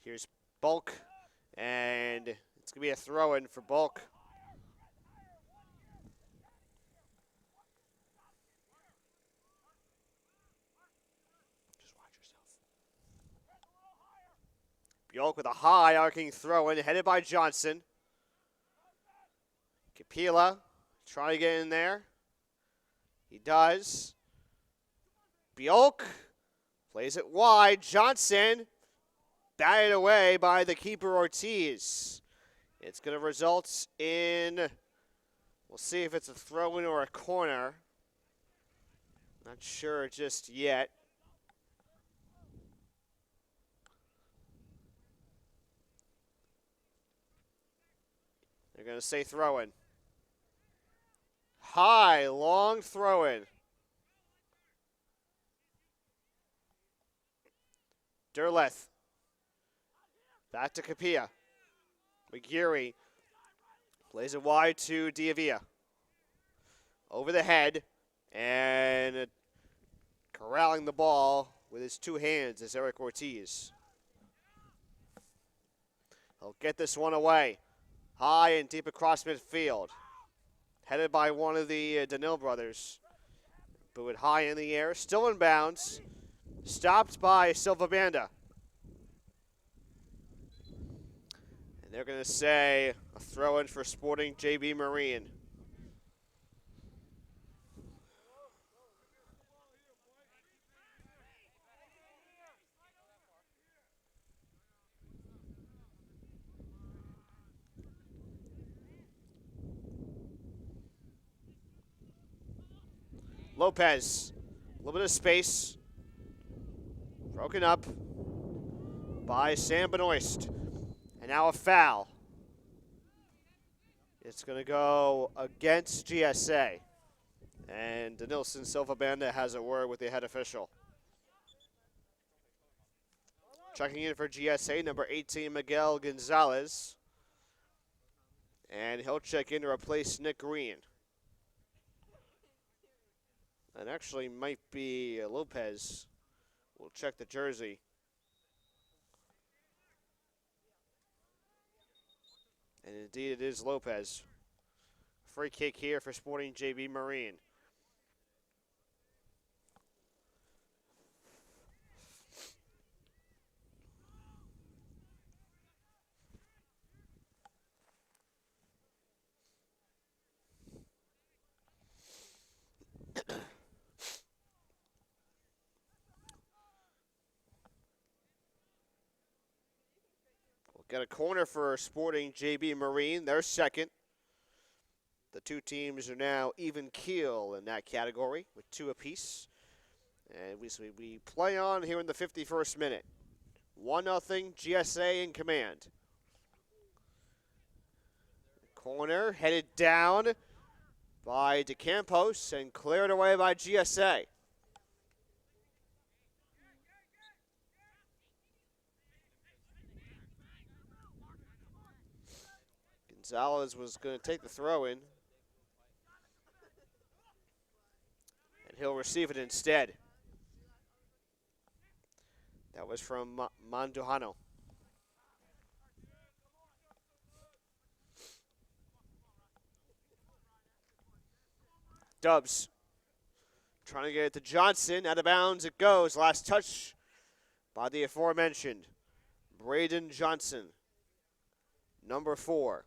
Here's Bulk, and it's going to be a throw-in for Bulk. Just watch yourself. Bjork with a high arcing throw-in, headed by Johnson. Capilla trying to get in there. He does. Bjork plays it wide. Johnson batted away by the keeper Ortiz. It's going to result in, we'll see if it's a throw-in or a corner. Not sure just yet. They're going to say throw-in. High, long throw-in. Derleth. Back to Capilla. McGeary plays it wide to Diavia. Over the head and corralling the ball with his two hands is Eric Ortiz. He'll get this one away. High and deep across midfield. Headed by one of the Danil brothers. Booed high in the air. Still in bounds. Stopped by Silva Banda. They're going to say a throw-in for Sporting JB Marine. Lopez, a little bit of space. Broken up by Sam Benoist. And now a foul. It's going to go against GSA. And Denilson Silva Banda has a word with the head official. Checking in for GSA, number 18, Miguel Gonzalez. And he'll check in to replace Nick Green. And actually might be Lopez. We'll check the jersey. And indeed it is Lopez. Free kick here for Sporting JB Marine. Got a corner for Sporting JB Marine. They're second. The two teams are now even keel in that category with 2 apiece. And we play on here in the 51st minute. 1-0 GSA in command. Corner headed down by DeCampos and cleared away by GSA. Gonzalez was going to take the throw in, and he'll receive it instead. That was from Mandujano. Dubs trying to get it to Johnson. Out of bounds it goes. Last touch by the aforementioned Braden Johnson, number 4.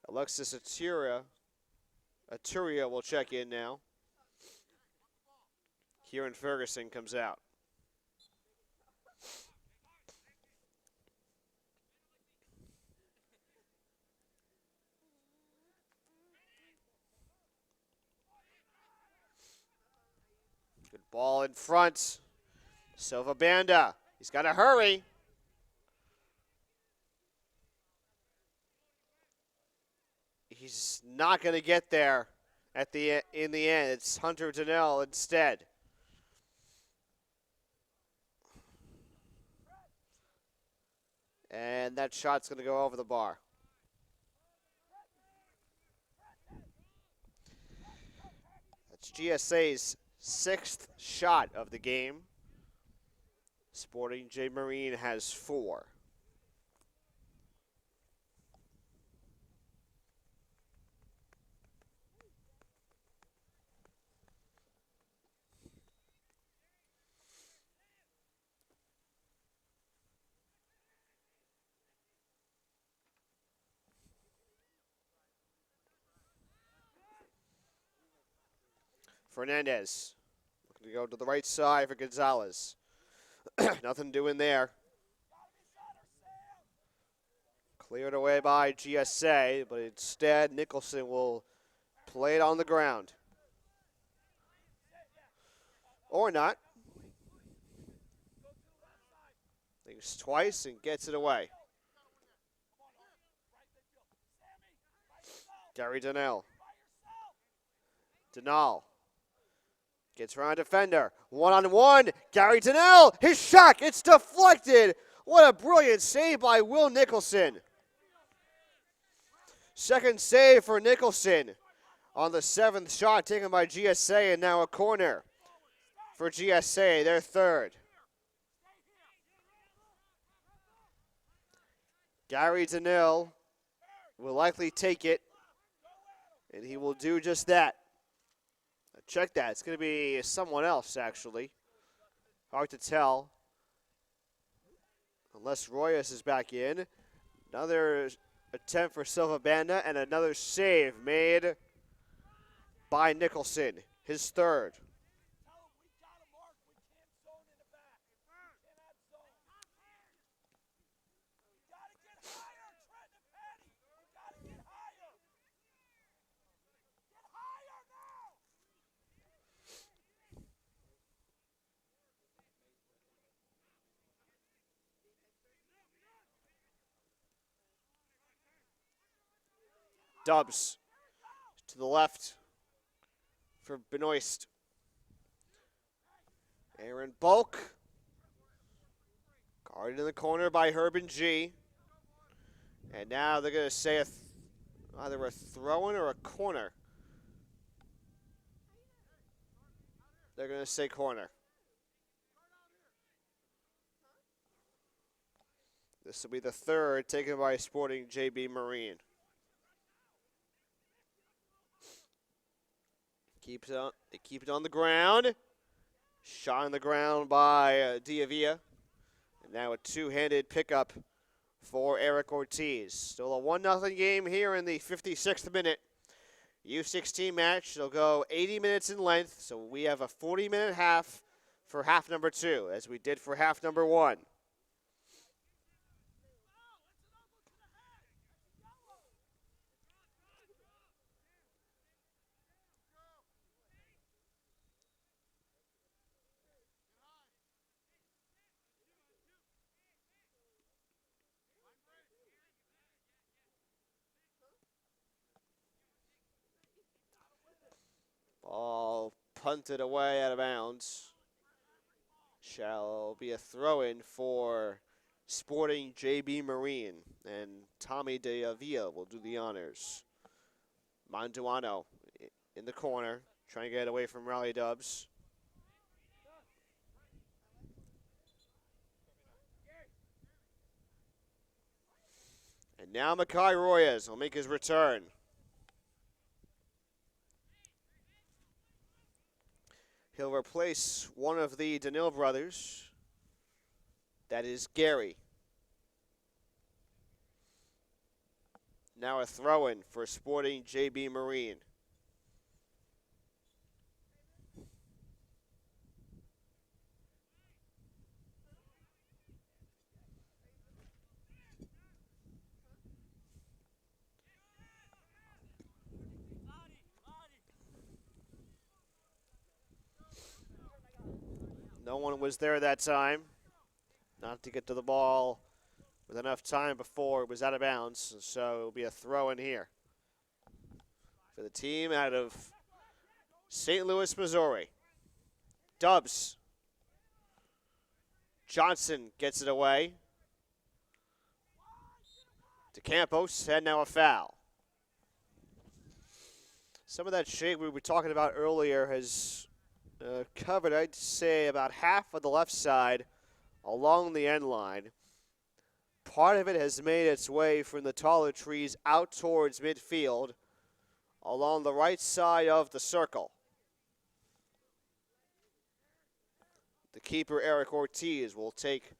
Alexis Aturia will check in now. Kieran Ferguson comes out. Good ball in front. Silva Banda. He's got to hurry. He's not going to get there in the end. It's Hunter Donnell instead. And that shot's going to go over the bar. That's GSA's 6th shot of the game. Sporting J Marine has 4. Fernandez looking to go to the right side for Gonzalez. Nothing doing there. Cleared away by GSA, but instead Nicholson will play it on the ground. Or not. Thinks twice and gets it away. Gary Donnell. Donnell. Gets around defender. 1-on-1. Gary Donnell. His shot. It's deflected. What a brilliant save by Will Nicholson. Second save for Nicholson on the 7th shot taken by GSA, and now a corner for GSA, their 3rd. Gary Donnell will likely take it, and he will do just that. Check that. It's going to be someone else, actually. Hard to tell. Unless Royas is back in. Another attempt for Silva Banda, and another save made by Nicholson, his 3rd. Dubs to the left for Benoist. Aaron Bulk. Guarded in the corner by Herbin G. And now they're going to say either a throw-in or a corner. They're going to say corner. This will be the 3rd taken by Sporting JB Marine. They keep it on the ground. Shot on the ground by Diavia. And Now a two-handed pickup for Eric Ortiz. Still a 1-0 game here in the 56th minute. U16 match. It'll go 80 minutes in length, so we have a 40-minute half for half number 2, as we did for half number 1. Ball punted away out of bounds. Shall be a throw-in for Sporting JB Marine, and Tommy De Avila will do the honors. Manduano in the corner, trying to get away from Raleigh Dubs. And now Makai Royas will make his return. He'll replace one of the Danil brothers. That is Gary. Now a throw-in for Sporting JB Marine. No one was there that time. Not to get to the ball with enough time before it was out of bounds. So it'll be a throw in here for the team out of St. Louis, Missouri. Dubs. Johnson gets it away. To Campos, and now a foul. Some of that shade we were talking about earlier has covered, I'd say, about half of the left side along the end line. Part of it has made its way from the taller trees out towards midfield along the right side of the circle. The keeper, Eric Ortiz, will take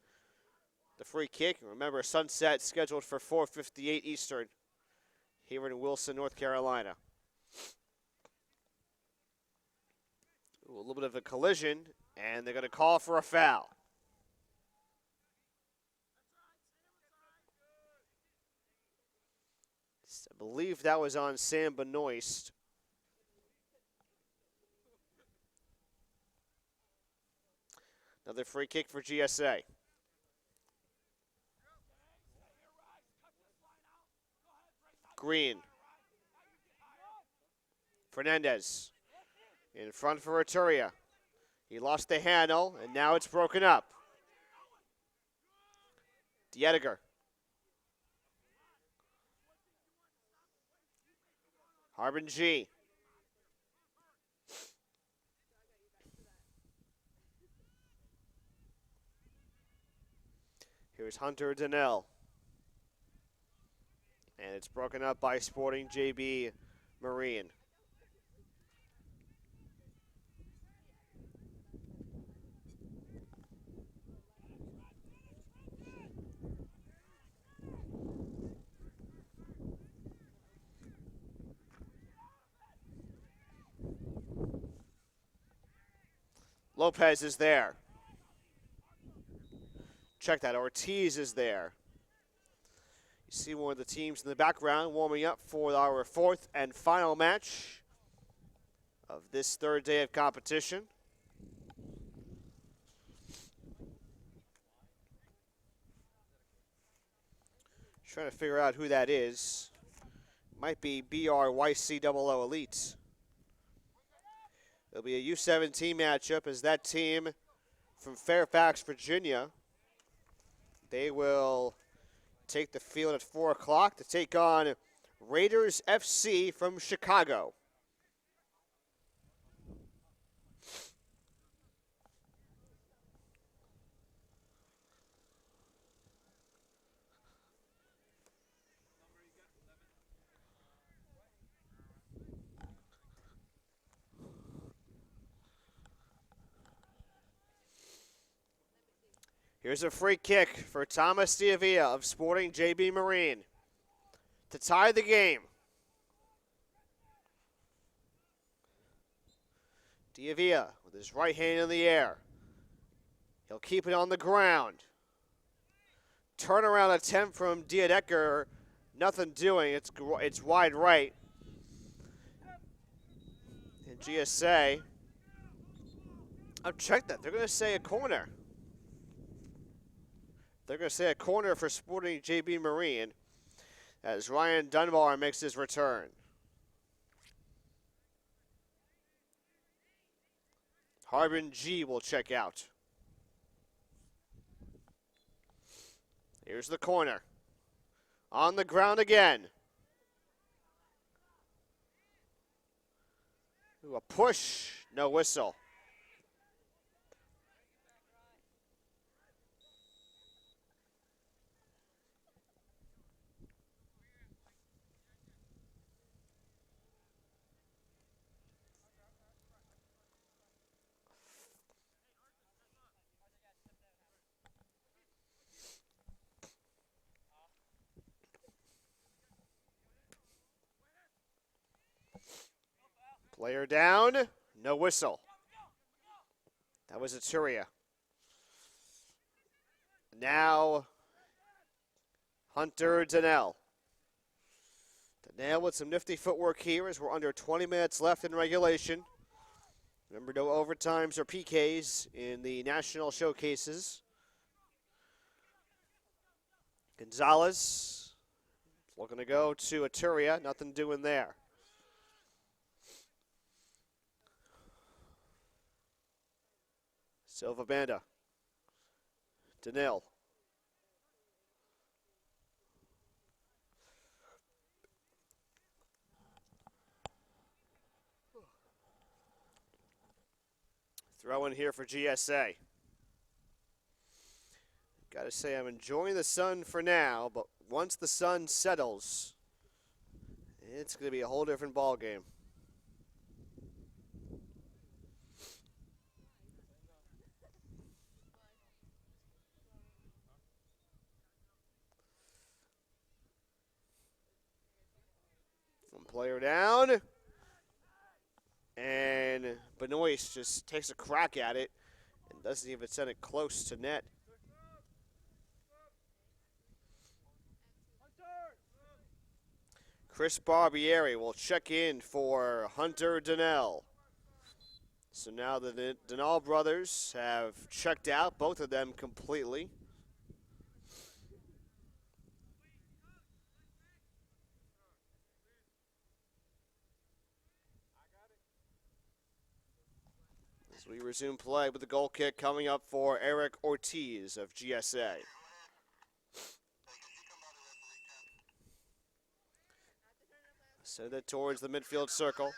the free kick. Remember, sunset scheduled for 4:58 Eastern here in Wilson, North Carolina. A little bit of a collision, and they're going to call for a foul. I believe that was on Sam Benoist. Another free kick for GSA. Green. Fernandez. In front for Arturia. He lost the handle, and now it's broken up. Diediger. Harbin G. Here's Hunter Donnell. And it's broken up by Sporting JB Marine. Lopez is there. Check that, Ortiz is there. You see one of the teams in the background warming up for our fourth and final match of this third day of competition. Trying to figure out who that is. Might be BRYCOO Elite. It'll be a U17 matchup as that team from Fairfax, Virginia, they will take the field at 4 o'clock to take on Raiders FC from Chicago. Here's a free kick for Thomas Diavia of Sporting JB Marine to tie the game. Diavia with his right hand in the air. He'll keep it on the ground. Turnaround attempt from Diadecker. Nothing doing. It's wide right. And GSA. I've checked that. They're going to say a corner. They're going to say a corner for Sporting JB Marine as Ryan Dunbar makes his return. Harbin G will check out. Here's the corner. On the ground again. Ooh, a push. No whistle. Player down, no whistle. That was Aturia. Now, Hunter Donnell. Donnell with some nifty footwork here as we're under 20 minutes left in regulation. Remember, no overtimes or PKs in the national showcases. Gonzalez looking to go to Aturia, nothing doing there. Silva Banda. Donnell. Throw in here for GSA. Gotta say, I'm enjoying the sun for now, but once the sun settles, it's gonna be a whole different ball game. Player down. And Benoist just takes a crack at it and doesn't even send it close to net. Chris Barbieri will check in for Hunter Donnell. So now the Donnell brothers have checked out, both of them completely. We resume play with the goal kick coming up for Eric Ortiz of GSA. Send it towards the midfield circle.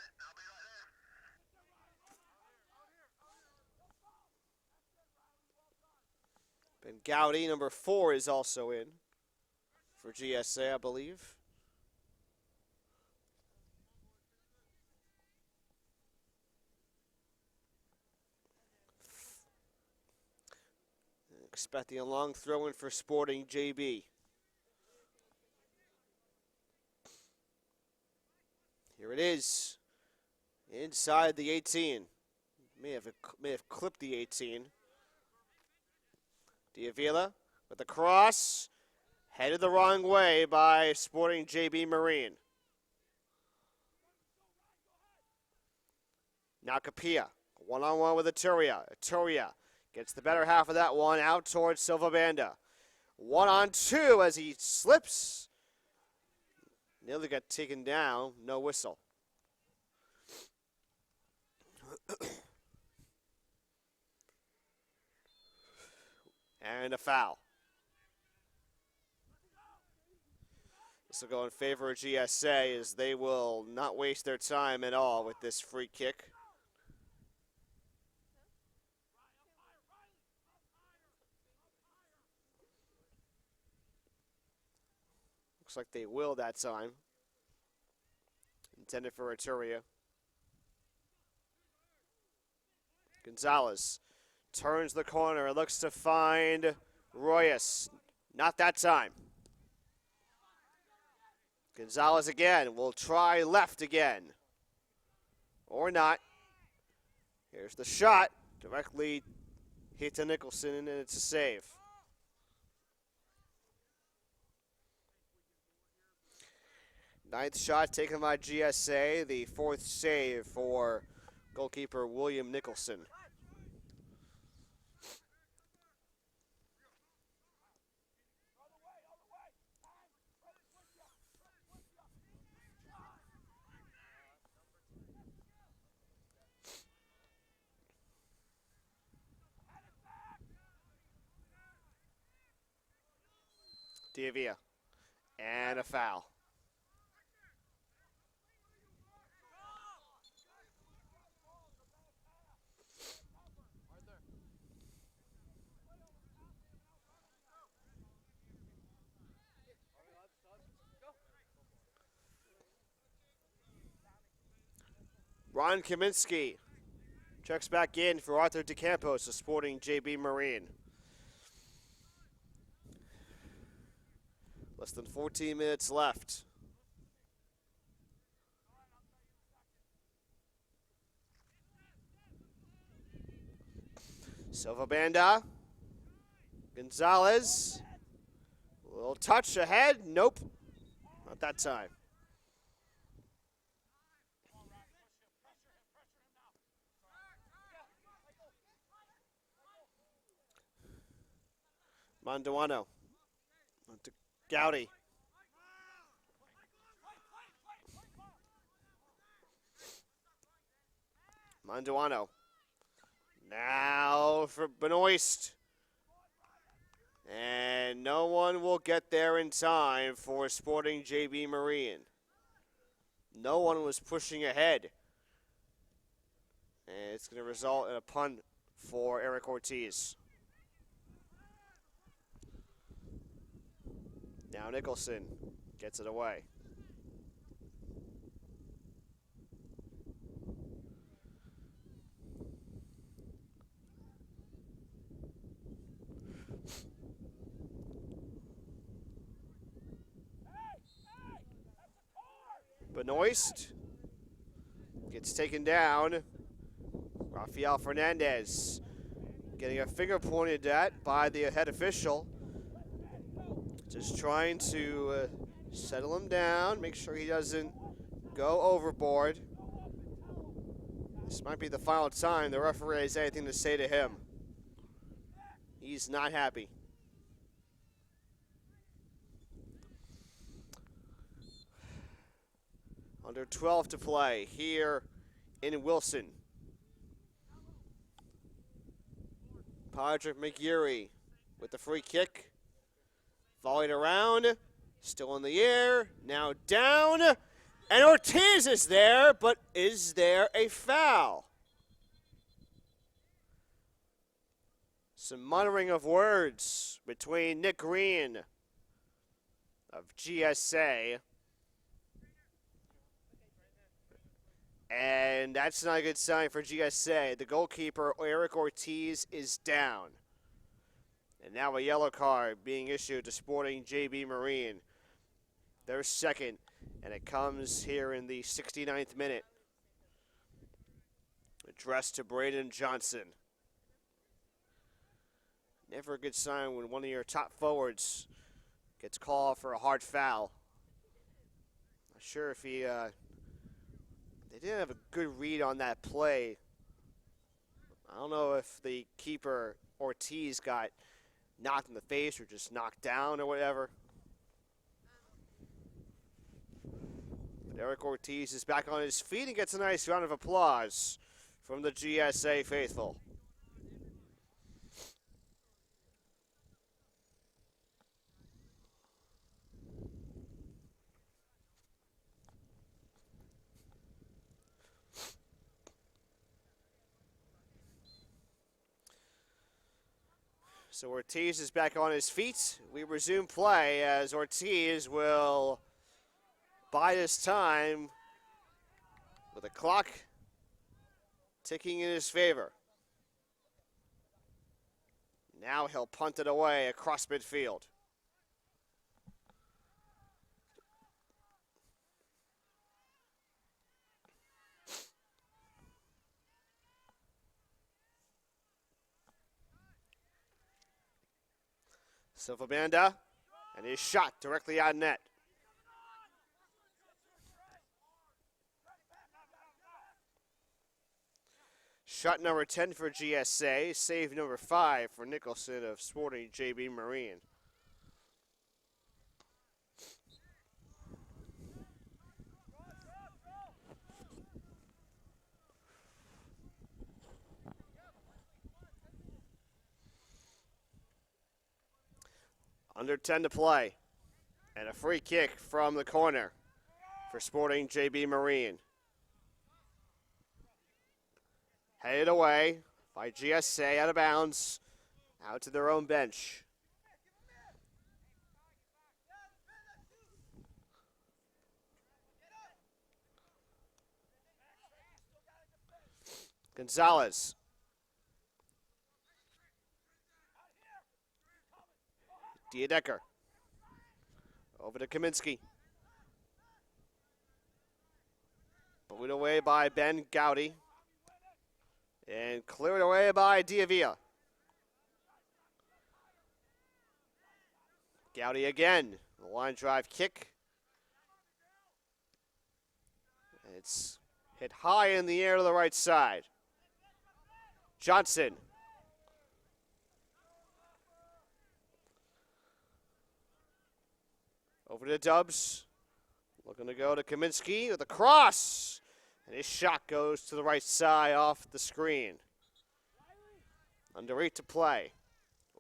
Ben Gowdy, number 4, is also in for GSA, I believe. Expecting a long throw in for Sporting JB. Here it is. Inside the 18. May have clipped the 18. Diavila with the cross. Headed the wrong way by Sporting JB Marine. Now Capilla. One-on-one with Aturia. Aturia gets the better half of that one out towards Silva Banda. 1-on-2 as he slips. Nearly got taken down. No whistle. And a foul. This will go in favor of GSA as they will not waste their time at all with this free kick. Looks like they will that time. Intended for Aturia. Gonzalez turns the corner, looks to find Royas, not that time. Gonzalez again, will try left again. Or not. Here's the shot, directly hit to Nicholson, and it's a save. Ninth shot taken by GSA, the fourth save for goalkeeper William Nicholson. Diavia, and a foul. Ron Kaminsky checks back in for Arthur DeCampos, supporting JB Marine. Less than 14 minutes left. Silva Banda. Gonzalez. A little touch ahead. Nope. Not that time. Manduano. To Gowdy. Manduano. Now for Benoist. And no one will get there in time for Sporting JB Marine. No one was pushing ahead. And it's going to result in a punt for Eric Ortiz. Now Nicholson gets it away. Benoist gets taken down. Rafael Fernandez getting a finger pointed at by the head official. Just trying to settle him down, make sure he doesn't go overboard. This might be the final time the referee has anything to say to him. He's not happy. Under 12 to play here in Wilson. Patrick McGeary with the free kick. Volleyed around, still in the air, now down, and Ortiz is there, but is there a foul? Some muttering of words between Nick Green of GSA, and that's not a good sign for GSA. The goalkeeper, Eric Ortiz, is down. And now a yellow card being issued to Sporting JB Marine. Their second, and it comes here in the 69th minute. Addressed to Braden Johnson. Never a good sign when one of your top forwards gets called for a hard foul. Not sure if he, they didn't have a good read on that play. I don't know if the keeper, Ortiz, got knocked in the face or just knocked down or whatever. But Eric Ortiz is back on his feet and gets a nice round of applause from the GSA faithful. So Ortiz is back on his feet. We resume play as Ortiz will bide his time with the clock ticking in his favor. Now he'll punt it away across midfield. Silvabanda, and his shot directly on net. Shot number 10 for GSA, save number 5 for Nicholson of Sporting JB Marine. Under 10 to play. And a free kick from the corner for Sporting JB Marine. Headed away by GSA, out of bounds, out to their own bench. Gonzalez. Diadecker. Over to Kaminsky. Pulled away by Ben Gowdy. And cleared away by Diavia. Gowdy again. The line drive kick. It's hit high in the air to the right side. Johnson. Over to Dubs. Looking to go to Kaminsky with a cross. And his shot goes to the right side off the screen. Under 8 to play.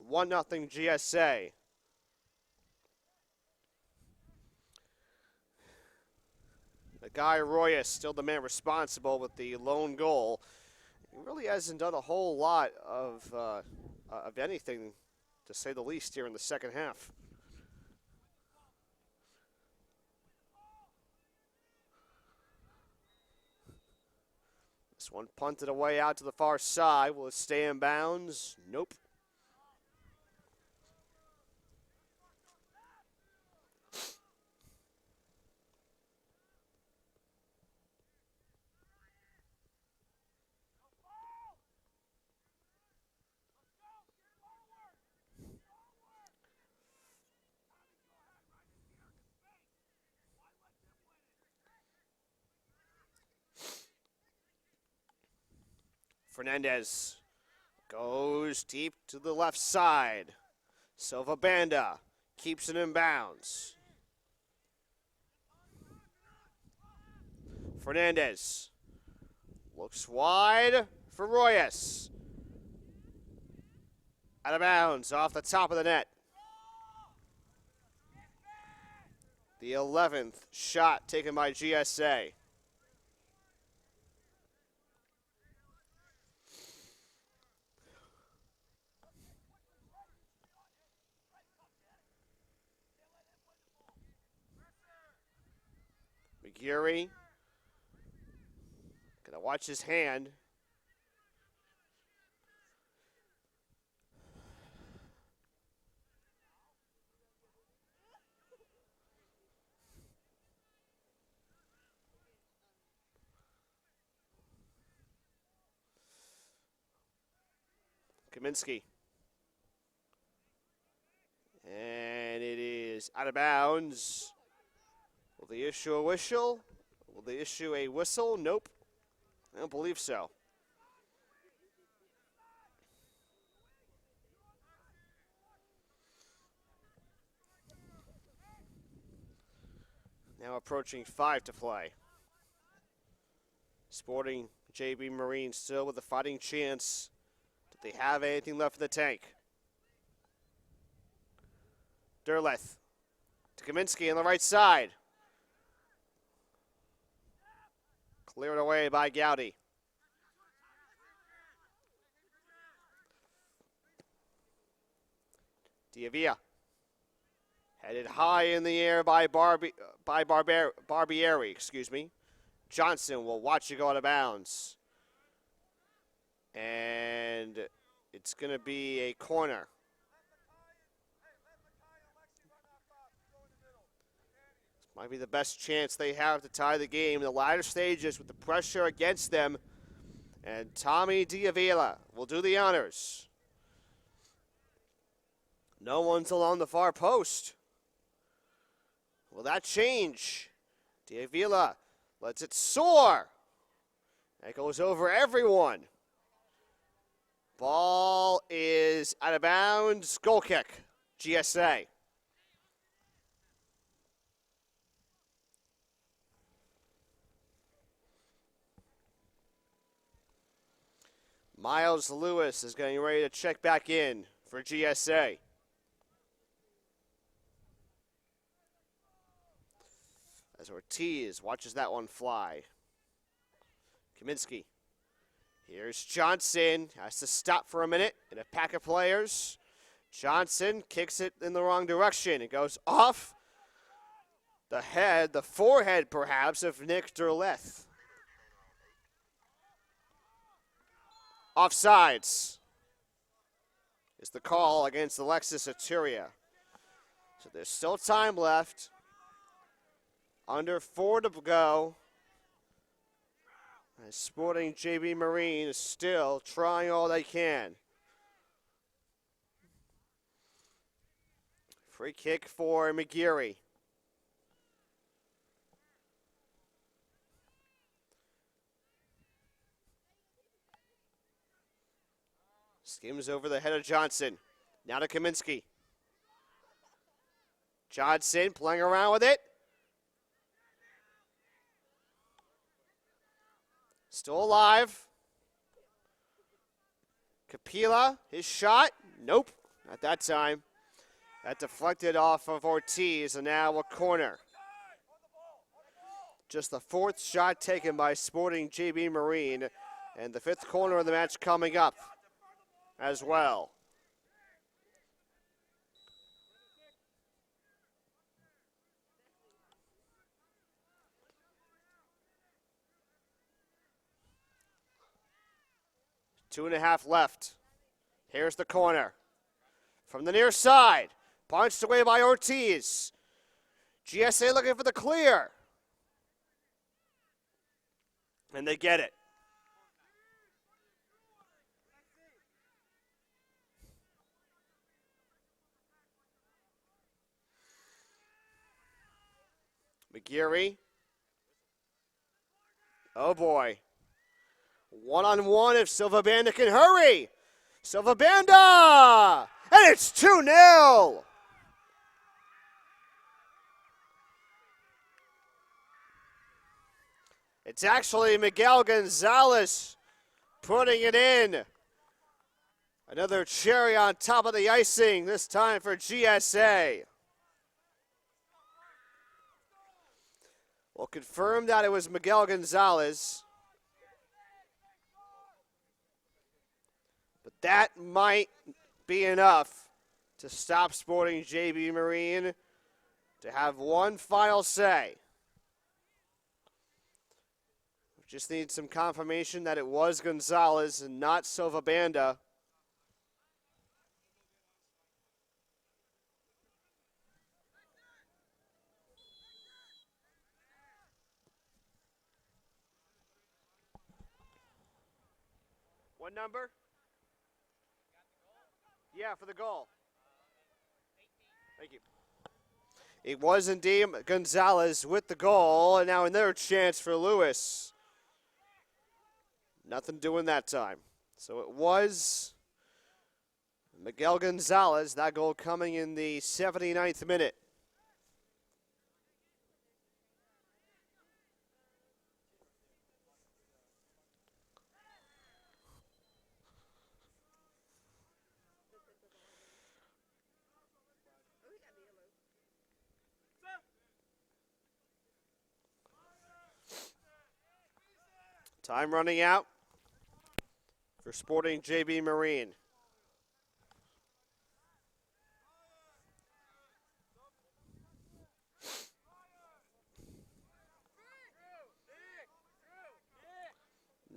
1-0 GSA. The guy Royas, still the man responsible with the lone goal. He really hasn't done a whole lot of anything, to say the least, here in the second half. This one punted away out to the far side. Will it stay in bounds? Nope. Fernandez goes deep to the left side. Silvabanda keeps it in bounds. Fernandez looks wide for Royas. Out of bounds, off the top of the net. The 11th shot taken by GSA. McGeary gonna watch his hand. Kaminsky. And it is out of bounds. Will they issue a whistle? Will they issue a whistle? Nope. I don't believe so. Now approaching 5 to play. Sporting JB Marine still with a fighting chance. Do they have anything left in the tank? Derleth to Kaminsky on the right side. Cleared away by Gowdy. Diavia. Headed high in the air by Barbieri, excuse me. Johnson will watch it go out of bounds. And it's going to be a corner. Might be the best chance they have to tie the game in the latter stages with the pressure against them. And Tommy Diavila will do the honors. No one's along the far post. Will that change? Diavila lets it soar. That goes over everyone. Ball is out of bounds. Goal kick. GSA. Miles Lewis is getting ready to check back in for GSA. As Ortiz watches that one fly. Kaminsky. Here's Johnson. Has to stop for a minute in a pack of players. Johnson kicks it in the wrong direction. It goes off the head, the forehead perhaps, of Nick Derleth. Offsides is the call against Alexis Aturia. So there's still time left. Under 4 to go. As Sporting JB Marine is still trying all they can. Free kick for McGeary. Skims over the head of Johnson. Now to Kaminsky. Johnson playing around with it. Still alive. Capilla, his shot. Nope, not that time. That deflected off of Ortiz, and now a corner. Just the 4th shot taken by Sporting JB Marine, and the 5th corner of the match coming up as well. Two and a half left. Here's the corner. From the near side. Punched away by Ortiz. GSA looking for the clear. And they get it. McGeary. Oh boy. One-on-one if Silva Banda can hurry. Silva Banda! And it's 2-0. It's actually Miguel Gonzalez putting it in. Another cherry on top of the icing, this time for GSA. We'll confirm that it was Miguel Gonzalez. But that might be enough to stop Sporting JB Marine to have one final say. We just need some confirmation that it was Gonzalez and not Silva Banda. What number? Yeah, for the goal. Thank you. It was indeed Gonzalez with the goal, and now another chance for Lewis. Nothing doing that time. So it was Miguel Gonzalez, that goal coming in the 79th minute. Time running out for Sporting JB Marine.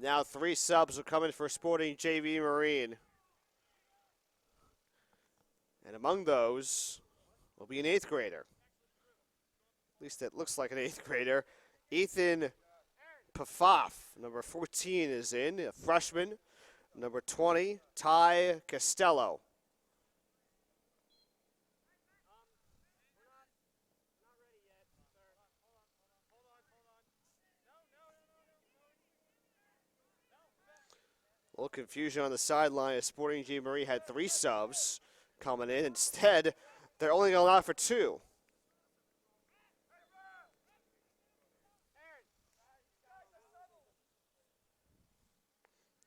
Now 3 subs are coming for Sporting JB Marine. And among those will be an 8th grader. At least it looks like an 8th grader. Ethan Pafaf, number 14, is in, a freshman. Number 20, Ty Costello. A little confusion on the sideline as Sporting J. Marie had 3 subs coming in. Instead, they're only going out for 2.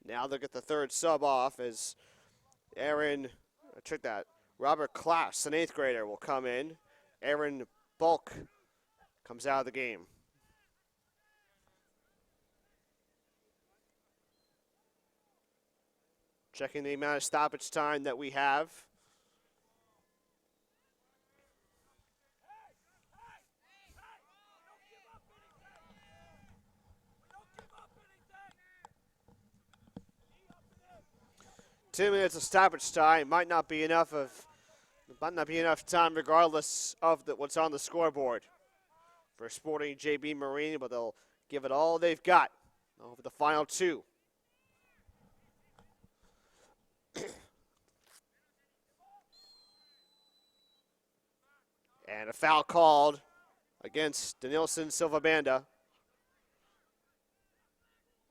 Now they'll get the 3rd sub off as Robert Klass, an 8th grader, will come in. Aaron Bulk comes out of the game. Checking the amount of stoppage time that we have. Two minutes of stoppage time might not be enough time, regardless of what's on the scoreboard for Sporting JB Marine, but they'll give it all they've got over the final 2. And a foul called against Denilson Silva Banda.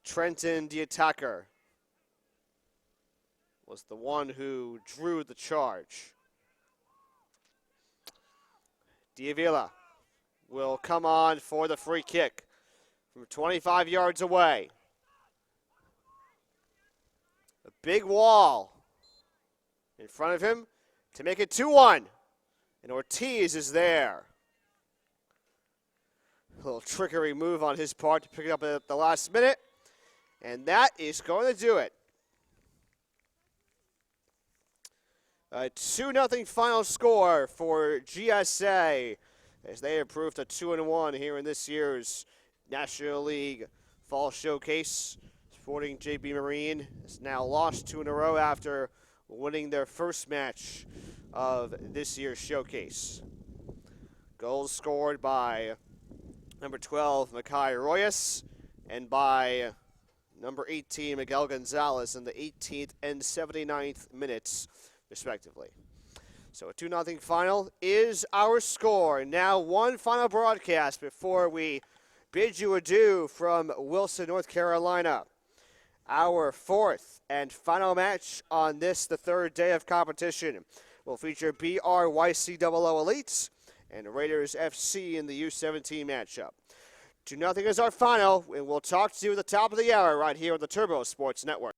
Trenton, the attacker, was the one who drew the charge. Diavila will come on for the free kick from 25 yards away. A big wall in front of him to make it 2-1. And Ortiz is there. A little trickery move on his part to pick it up at the last minute. And that is going to do it. A 2-0 final score for GSA as they improved to 2-1 here in this year's National League Fall Showcase. Sporting JB Marine has now lost 2 in a row after winning their first match of this year's showcase. Goals scored by number 12, Makai Royas, and by number 18, Miguel Gonzalez in the 18th and 79th minutes, respectively. So a 2-0 final is our score. Now one final broadcast before we bid you adieu from Wilson, North Carolina. Our 4th and final match on this, the 3rd day of competition, will feature BRYCOO Elites and Raiders FC in the U17 matchup. 2-0 is our final, and we'll talk to you at the top of the hour right here on the Turbo Sports Network.